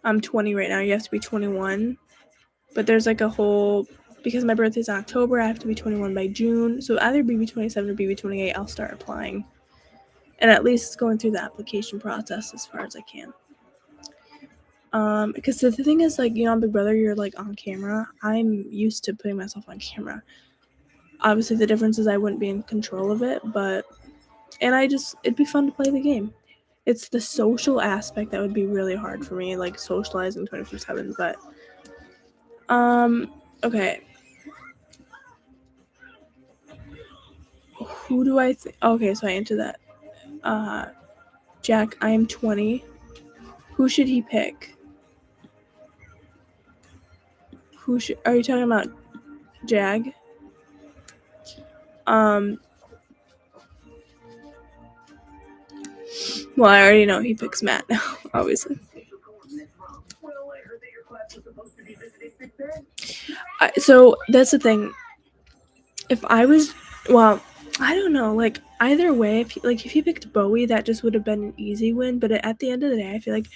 I'm 20 right now. You have to be 21. But there's like a whole, because my birthday's in October, I have to be 21 by June. So either BB27 or BB28, I'll start applying. And at least going through the application process as far as I can. Because the thing is, like, on Big Brother, you're like on camera. I'm used to putting myself on camera. Obviously, the difference is I wouldn't be in control of it, and it'd be fun to play the game. It's the social aspect that would be really hard for me, like socializing 24/7. But, okay. Who do I think? Okay, so I answered that. Jack, I am 20. Who should he pick? Are you talking about Jag? Well, I already know he picks Matt now, obviously. So that's the thing. If I was, well, I don't know. Like either way, if he picked Bowie, that just would have been an easy win. But at the end of the day, I feel like,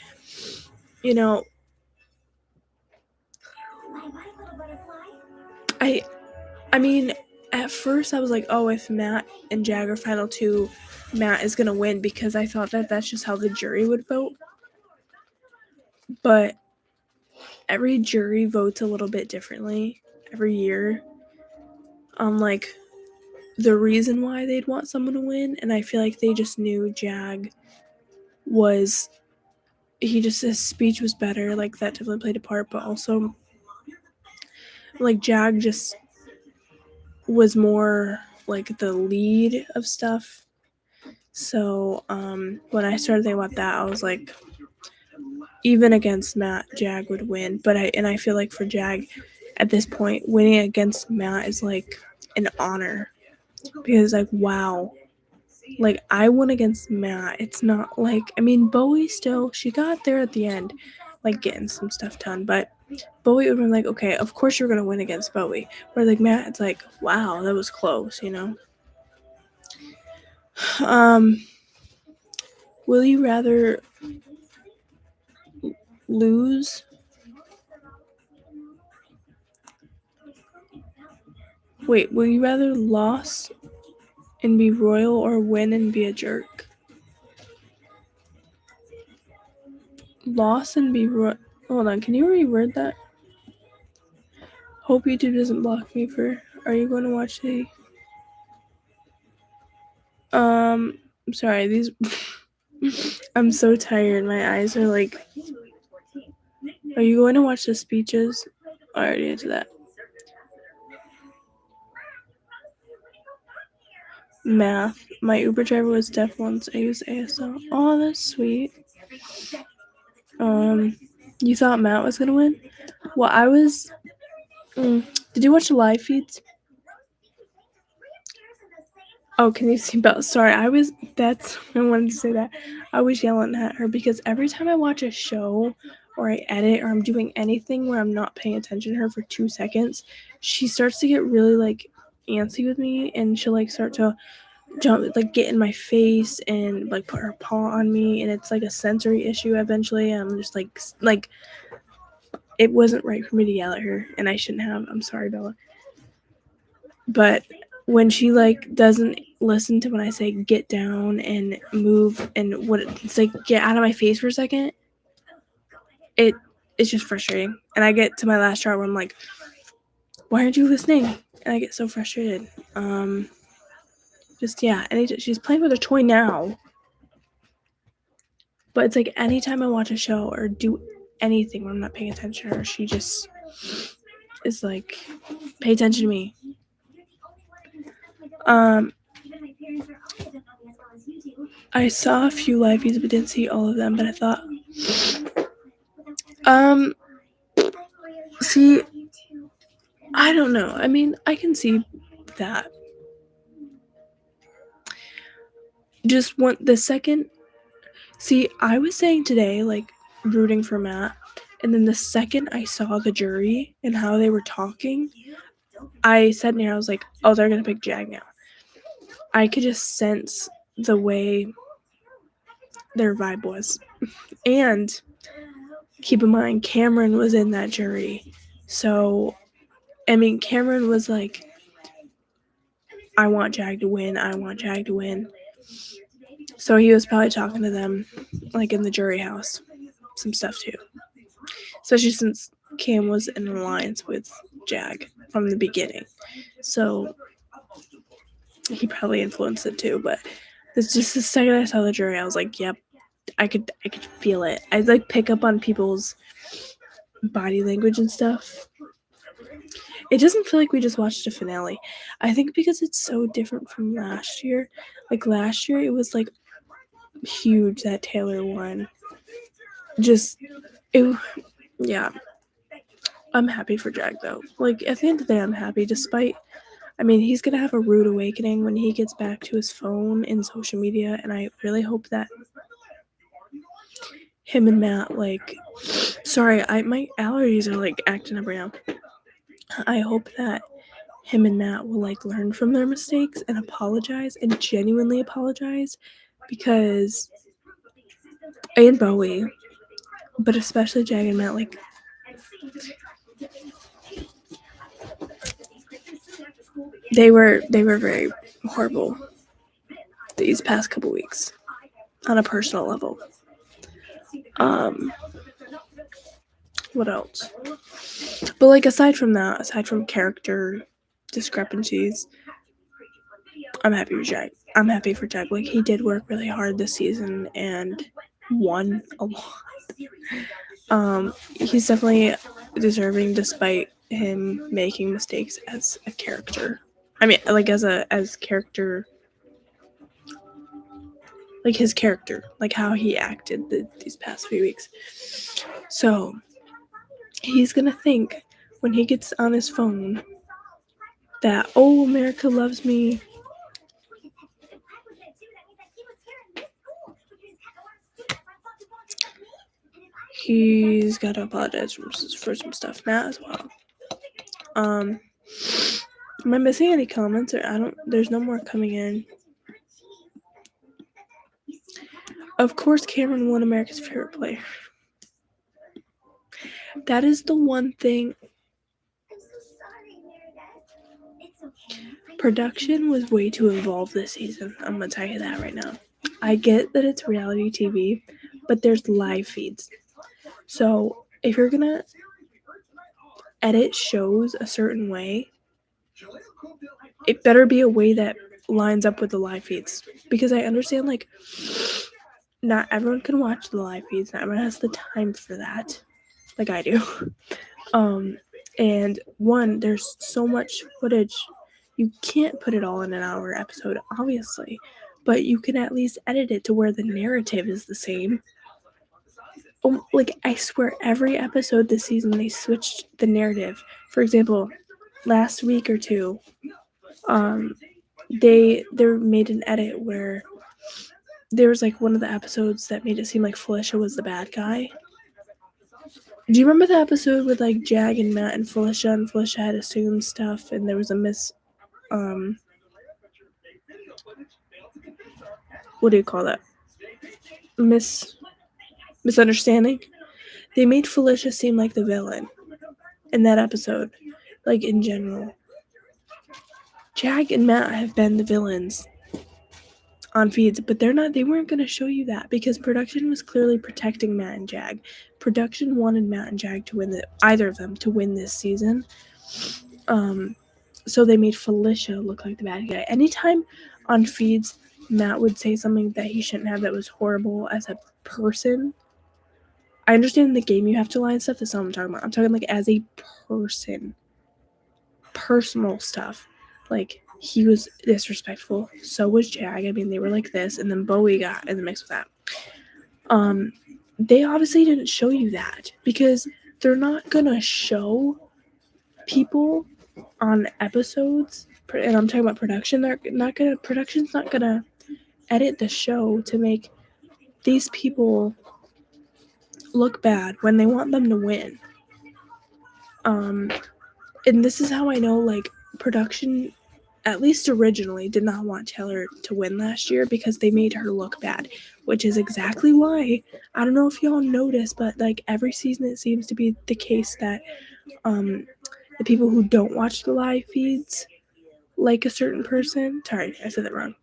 I mean, at first I was like, oh, if Matt and Jag are final two, Matt is gonna win because I thought that that's just how the jury would vote. But every jury votes a little bit differently every year on like the reason why they'd want someone to win, and I feel like they just knew Jag his speech was better, like that definitely played a part, but also like Jag just was more like the lead of stuff. So when I started thinking about that, I was like, even against Matt, Jag would win. But I feel like for Jag at this point, winning against Matt is like an honor, because like, wow, like I won against Matt. It's not like, I mean, Bowie still, she got there at the end, like getting some stuff done, but Bowie would have been like, okay, of course you're gonna win against Bowie. Where like Matt, it's like, wow, that was close, Will you rather lose? Wait, will you rather lose and be royal or win and be a jerk? Loss and be royal. Hold on, can you reword that? Hope YouTube doesn't block me for. Are you going to watch the? I'm sorry. These. I'm so tired. My eyes are like. Are you going to watch the speeches? I already answered that. Math. My Uber driver was deaf once. I used ASL. Oh, that's sweet. You thought Matt was gonna win? Well, I was. Did you watch the live feeds? Oh, can you see Belle? Sorry, I wanted to say that. I was yelling at her because every time I watch a show or I edit or I'm doing anything where I'm not paying attention to her for 2 seconds, she starts to get really like antsy with me, and she'll like start to jump, like get in my face and like put her paw on me, and it's like a sensory issue eventually. And I'm just like it wasn't right for me to yell at her, and I shouldn't have. I'm sorry, Bella. But when she like doesn't listen to when I say get down and move and what it's like, get out of my face for a second, it's just frustrating. And I get to my last chart where I'm like, why aren't you listening? And I get so frustrated. Just, yeah, she's playing with a toy now. But it's like anytime I watch a show or do anything where I'm not paying attention, or she just is like, pay attention to me. I saw a few live feeds but didn't see all of them, but I thought, see, I don't know. I mean, I can see that. Just want the second. See, I was saying today, like, rooting for Matt, and then the second I saw the jury and how they were talking, I said in here, I was like, oh, they're gonna pick Jag now. I could just sense the way their vibe was. And keep in mind, Cameron was in that jury. So, I mean, Cameron was like, I want Jag to win. I want Jag to win. So he was probably talking to them, like, in the jury house. Some stuff, too. Especially since Cam was in an alliance with Jag from the beginning. So he probably influenced it, too. But it's just the second I saw the jury, I was like, yep, I could feel it. I'd, like, pick up on people's body language and stuff. It doesn't feel like we just watched a finale. I think because it's so different from last year. Like, last year, it was, like, huge that Taylor won. Yeah. I'm happy for Jag, though. Like, at the end of the day, I'm happy, despite, I mean, he's gonna have a rude awakening when he gets back to his phone and social media, and I really hope that him and Matt, like, sorry, my allergies are, like, acting up right now. I hope that him and Matt will, like, learn from their mistakes and apologize, and genuinely apologize, because, and Bowie, but especially Jag and Matt, like, they were very horrible these past couple weeks on a personal level. What else? But, like, aside from character discrepancies, I'm happy for Jag. Like, he did work really hard this season and won a lot. He's definitely deserving, despite him making mistakes as a character. I mean, like, as character, like, his character, like, how he acted these past few weeks. So he's gonna think when he gets on his phone that, oh, America loves me. He's got to apologize for some stuff now as well. Am I missing any comments? Or there's no more coming in. Of course, Cameron won America's favorite player. That is the one thing. Production was way too involved this season. I'm going to tell you that right now. I get that it's reality TV, but there's live feeds. So if you're going to edit shows a certain way, it better be a way that lines up with the live feeds. Because I understand, like, not everyone can watch the live feeds. Not everyone has the time for that, like I do. And one, there's so much footage. You can't put it all in an hour episode, obviously. But you can at least edit it to where the narrative is the same. Like, I swear, every episode this season, they switched the narrative. For example, last week or two, they made an edit where there was, like, one of the episodes that made it seem like Felicia was the bad guy. Do you remember the episode with, like, Jag and Matt and Felicia had assumed stuff, and there was a what do you call that? Misunderstanding? They made Felicia seem like the villain in that episode, like, in general. Jag and Matt have been the villains on feeds, but they weren't going to show you that because production was clearly protecting Matt and Jag. Production wanted Matt and Jag to win either of them to win this season. So they made Felicia look like the bad guy. Anytime on feeds Matt would say something that he shouldn't have that was horrible as a person. I understand in the game you have to lie and stuff. That's not what I'm talking about. I'm talking like as a person. Personal stuff. Like, he was disrespectful. So was Jag. I mean, they were like this. And then Bowie got in the mix with that. They obviously didn't show you that because they're not going to show people on episodes, and I'm talking about production, production's not gonna edit the show to make these people look bad when they want them to win. And this is how I know, like, production, at least originally, did not want Taylor to win last year because they made her look bad, which is exactly why, I don't know if y'all noticed, but, like, every season it seems to be the case that, the people who don't watch the live feeds like a certain person. Sorry, I said that wrong.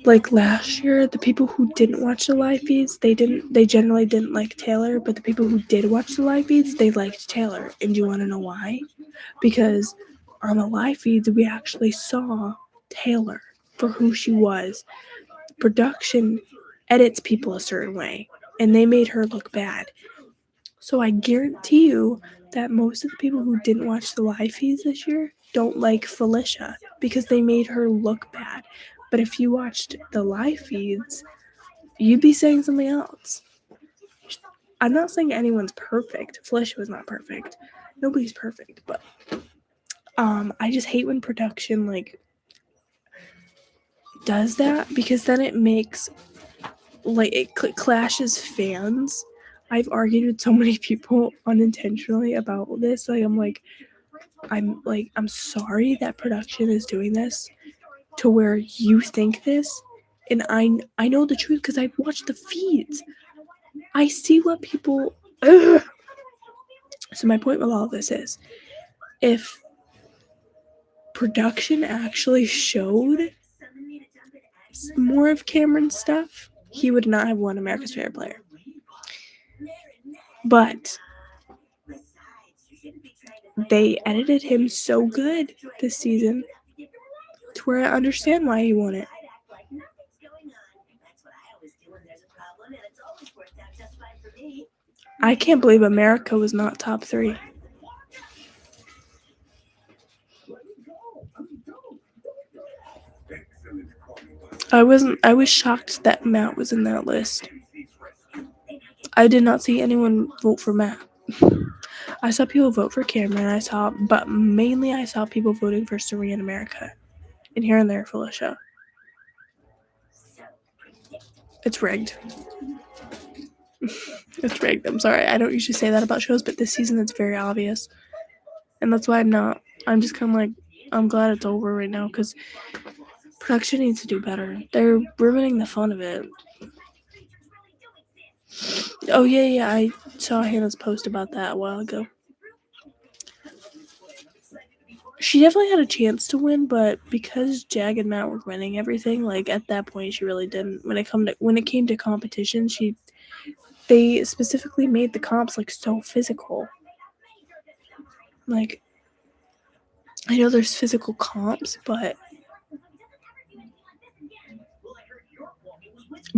Like last year, the people who didn't watch the live feeds, they generally didn't like Taylor, but the people who did watch the live feeds, they liked Taylor. And do you want to know why? Because on the live feeds, we actually saw Taylor for who she was. Production edits people a certain way, and they made her look bad. So I guarantee you that most of the people who didn't watch the live feeds this year don't like Felicia because they made her look bad. But if you watched the live feeds, you'd be saying something else. I'm not saying anyone's perfect. Felicia was not perfect. Nobody's perfect, but I just hate when production like does that because then it makes like it clashes fans. I've argued with so many people unintentionally about this. Like I'm sorry that production is doing this to where you think this, and I know the truth because I watch the feeds. I see what people. Ugh. So my point with all of this is, if production actually showed more of Cameron's stuff, he would not have won America's Favorite Player. But they edited him so good this season to where I understand why he won it. I can't believe America was not top 3. I was shocked that Matt was in that list. I did not see anyone vote for Matt. I saw people vote for Cameron, but mainly I saw people voting for Cirie and America. And here and there, Felicia. It's rigged. It's rigged. I'm sorry. I don't usually say that about shows, but this season it's very obvious. And that's why I'm just kind of like, I'm glad it's over right now because production needs to do better. They're ruining the fun of it. Oh, yeah, I saw Hannah's post about that a while ago. She definitely had a chance to win, but because Jag and Matt were winning everything, like at that point she really didn't. When it came to competition, they specifically made the comps like so physical. Like, I know there's physical comps, but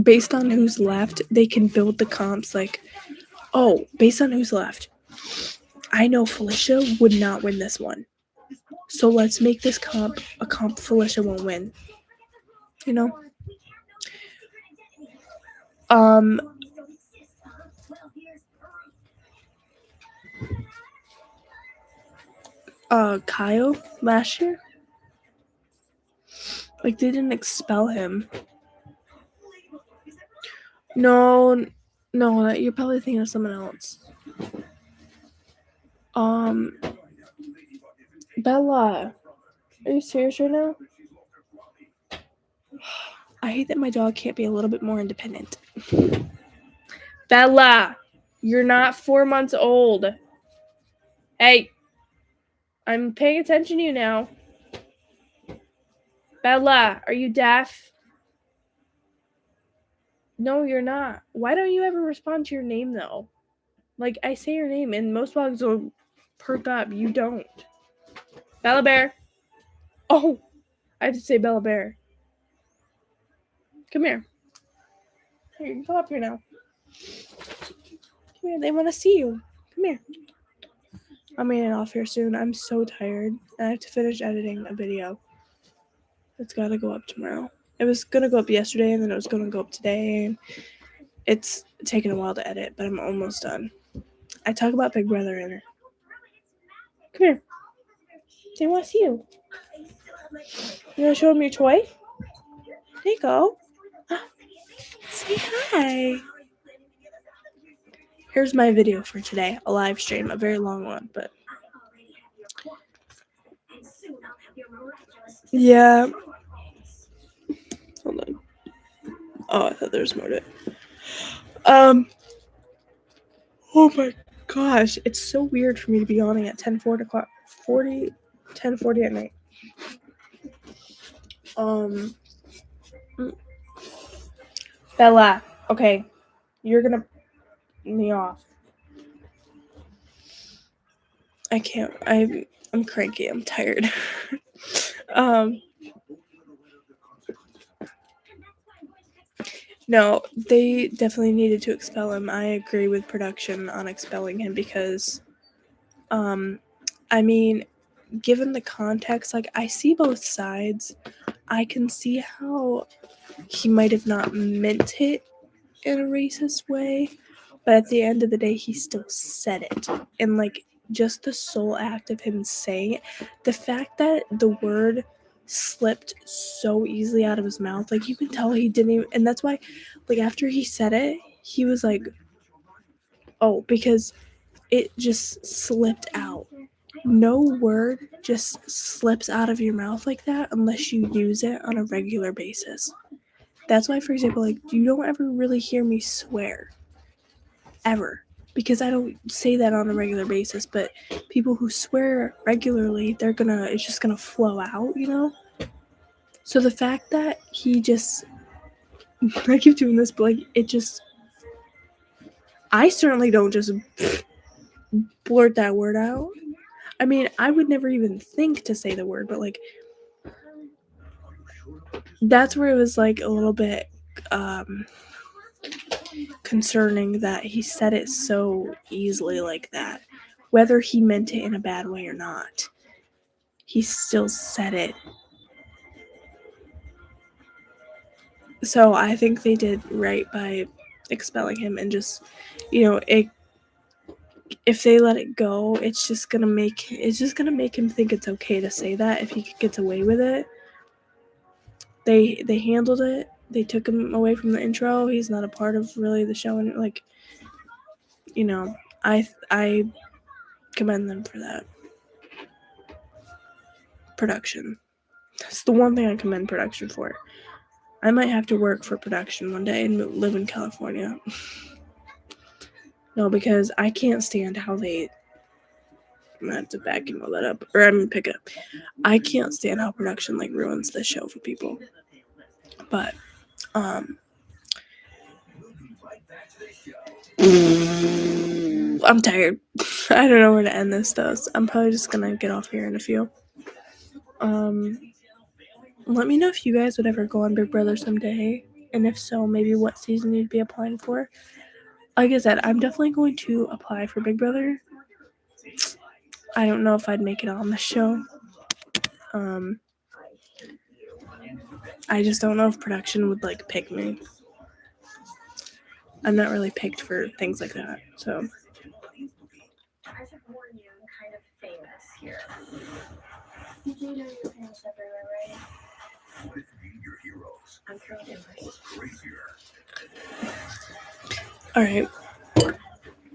based on who's left, they can build the comps like, oh, based on who's left. I know Felicia would not win this one. So let's make this comp a comp Felicia won't win. You know? Kyle last year? Like, they didn't expel him. No, you're probably thinking of someone else. Bella, are you serious right now? I hate that my dog can't be a little bit more independent. Bella, you're not 4 months old. Hey, I'm paying attention to you now. Bella, are you deaf? No, you're not. Why don't you ever respond to your name, though? Like, I say your name, and most dogs will perk up. You don't. Bella Bear. Oh, I have to say Bella Bear. Come here. Here, you can go up here now. Come here, they want to see you. Come here. I'm getting off here soon. I'm so tired. I have to finish editing a video. It's got to go up tomorrow. It was going to go up yesterday, and then it was going to go up today. It's taken a while to edit, but I'm almost done. I talk about Big Brother in it. Come here. They want to see you. You want to show them your toy? There you go. Say hi. Here's my video for today. A live stream. A very long one, but... yeah. Hold on. Oh, I thought there was more to it. Oh my gosh. It's so weird for me to be yawning at 10:40 at night. Bella, okay, you're gonna me off. I can't. I'm cranky. I'm tired. No, they definitely needed to expel him. I agree with production on expelling him because, I mean, given the context, like, I see both sides. I can see how he might have not meant it in a racist way, but at the end of the day, he still said it. And, like, just the sole act of him saying it, the fact that the word slipped so easily out of his mouth, like, you can tell he didn't even, and that's why, like, after he said it, he was like, oh, because it just slipped out. No word just slips out of your mouth like that unless you use it on a regular basis. That's why, for example, like, you don't ever really hear me swear. Ever. Because I don't say that on a regular basis, but people who swear regularly, it's just gonna flow out, you know? So the fact that he just, I keep doing this, but, like, it just, I certainly don't just blurt that word out. I mean, I would never even think to say the word, but, like, that's where it was, like, a little bit concerning that he said it so easily like that. Whether he meant it in a bad way or not, he still said it. So I think they did right by expelling him and just, you know, if they let it go, it's just gonna make him think it's okay to say that if he gets away with it. They handled it. They took him away from the intro. He's not a part of really the show, and, like, you know, I commend them for that. Production. That's the one thing I commend production for. I might have to work for production one day and live in California. No, because I can't stand how they... I'm gonna have to vacuum all that up. Or I'm gonna pick it up. I can't stand how production, like, ruins the show for people. But, I'm tired. I don't know where to end this, though. So I'm probably just gonna get off here in a few. Let me know if you guys would ever go on Big Brother someday. And if so, maybe what season you'd be applying for. Like I said, I'm definitely going to apply for Big Brother. I don't know if I'd make it on the show. I just don't know if production would, like, pick me. I'm not really picked for things like that, so.
I should warn you, I'm kind of famous here. You do know you're famous everywhere, right?
What if meeting your heroes
I'm currently
was crazier?
Alright.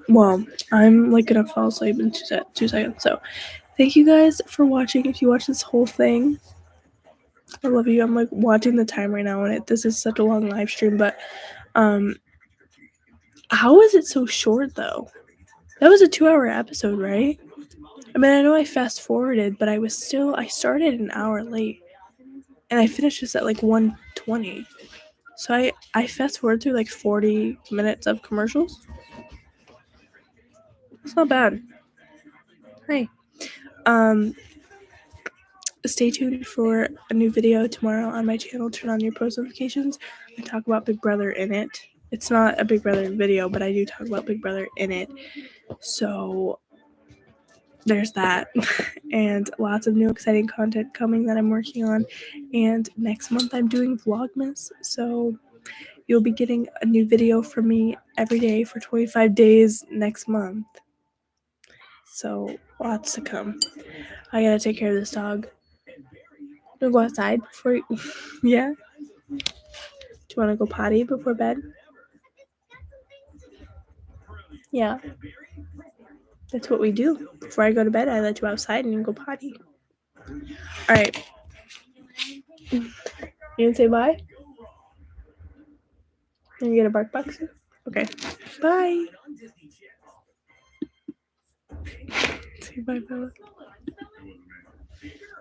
Well, I'm, like, gonna fall asleep in 2 seconds, so thank you guys for watching. If you watch this whole thing, I love you. I'm, like, watching the time right now, and this is such a long live stream, but, how is it so short, though? That was a 2-hour episode, right? I mean, I know I fast-forwarded, but I started an hour late, and I finished this at, like, 1:20. So I fast-forwarded through, like, 40 minutes of commercials. It's not bad. Hey. stay tuned for a new video tomorrow on my channel. Turn on your post notifications. I talk about Big Brother in it. It's not a Big Brother video, but I do talk about Big Brother in it. So there's that. And lots of new exciting content coming that I'm working on. And next month I'm doing Vlogmas. So you'll be getting a new video from me every day for 25 days next month. So lots to come. I gotta take care of this dog. Do you go outside before you... Yeah? Do you want to go potty before bed? Yeah. That's what we do. Before I go to bed, I let you outside and you go potty. Alright. You gonna say bye? Can you get a bark box? Okay. Bye. Say bye, Bella.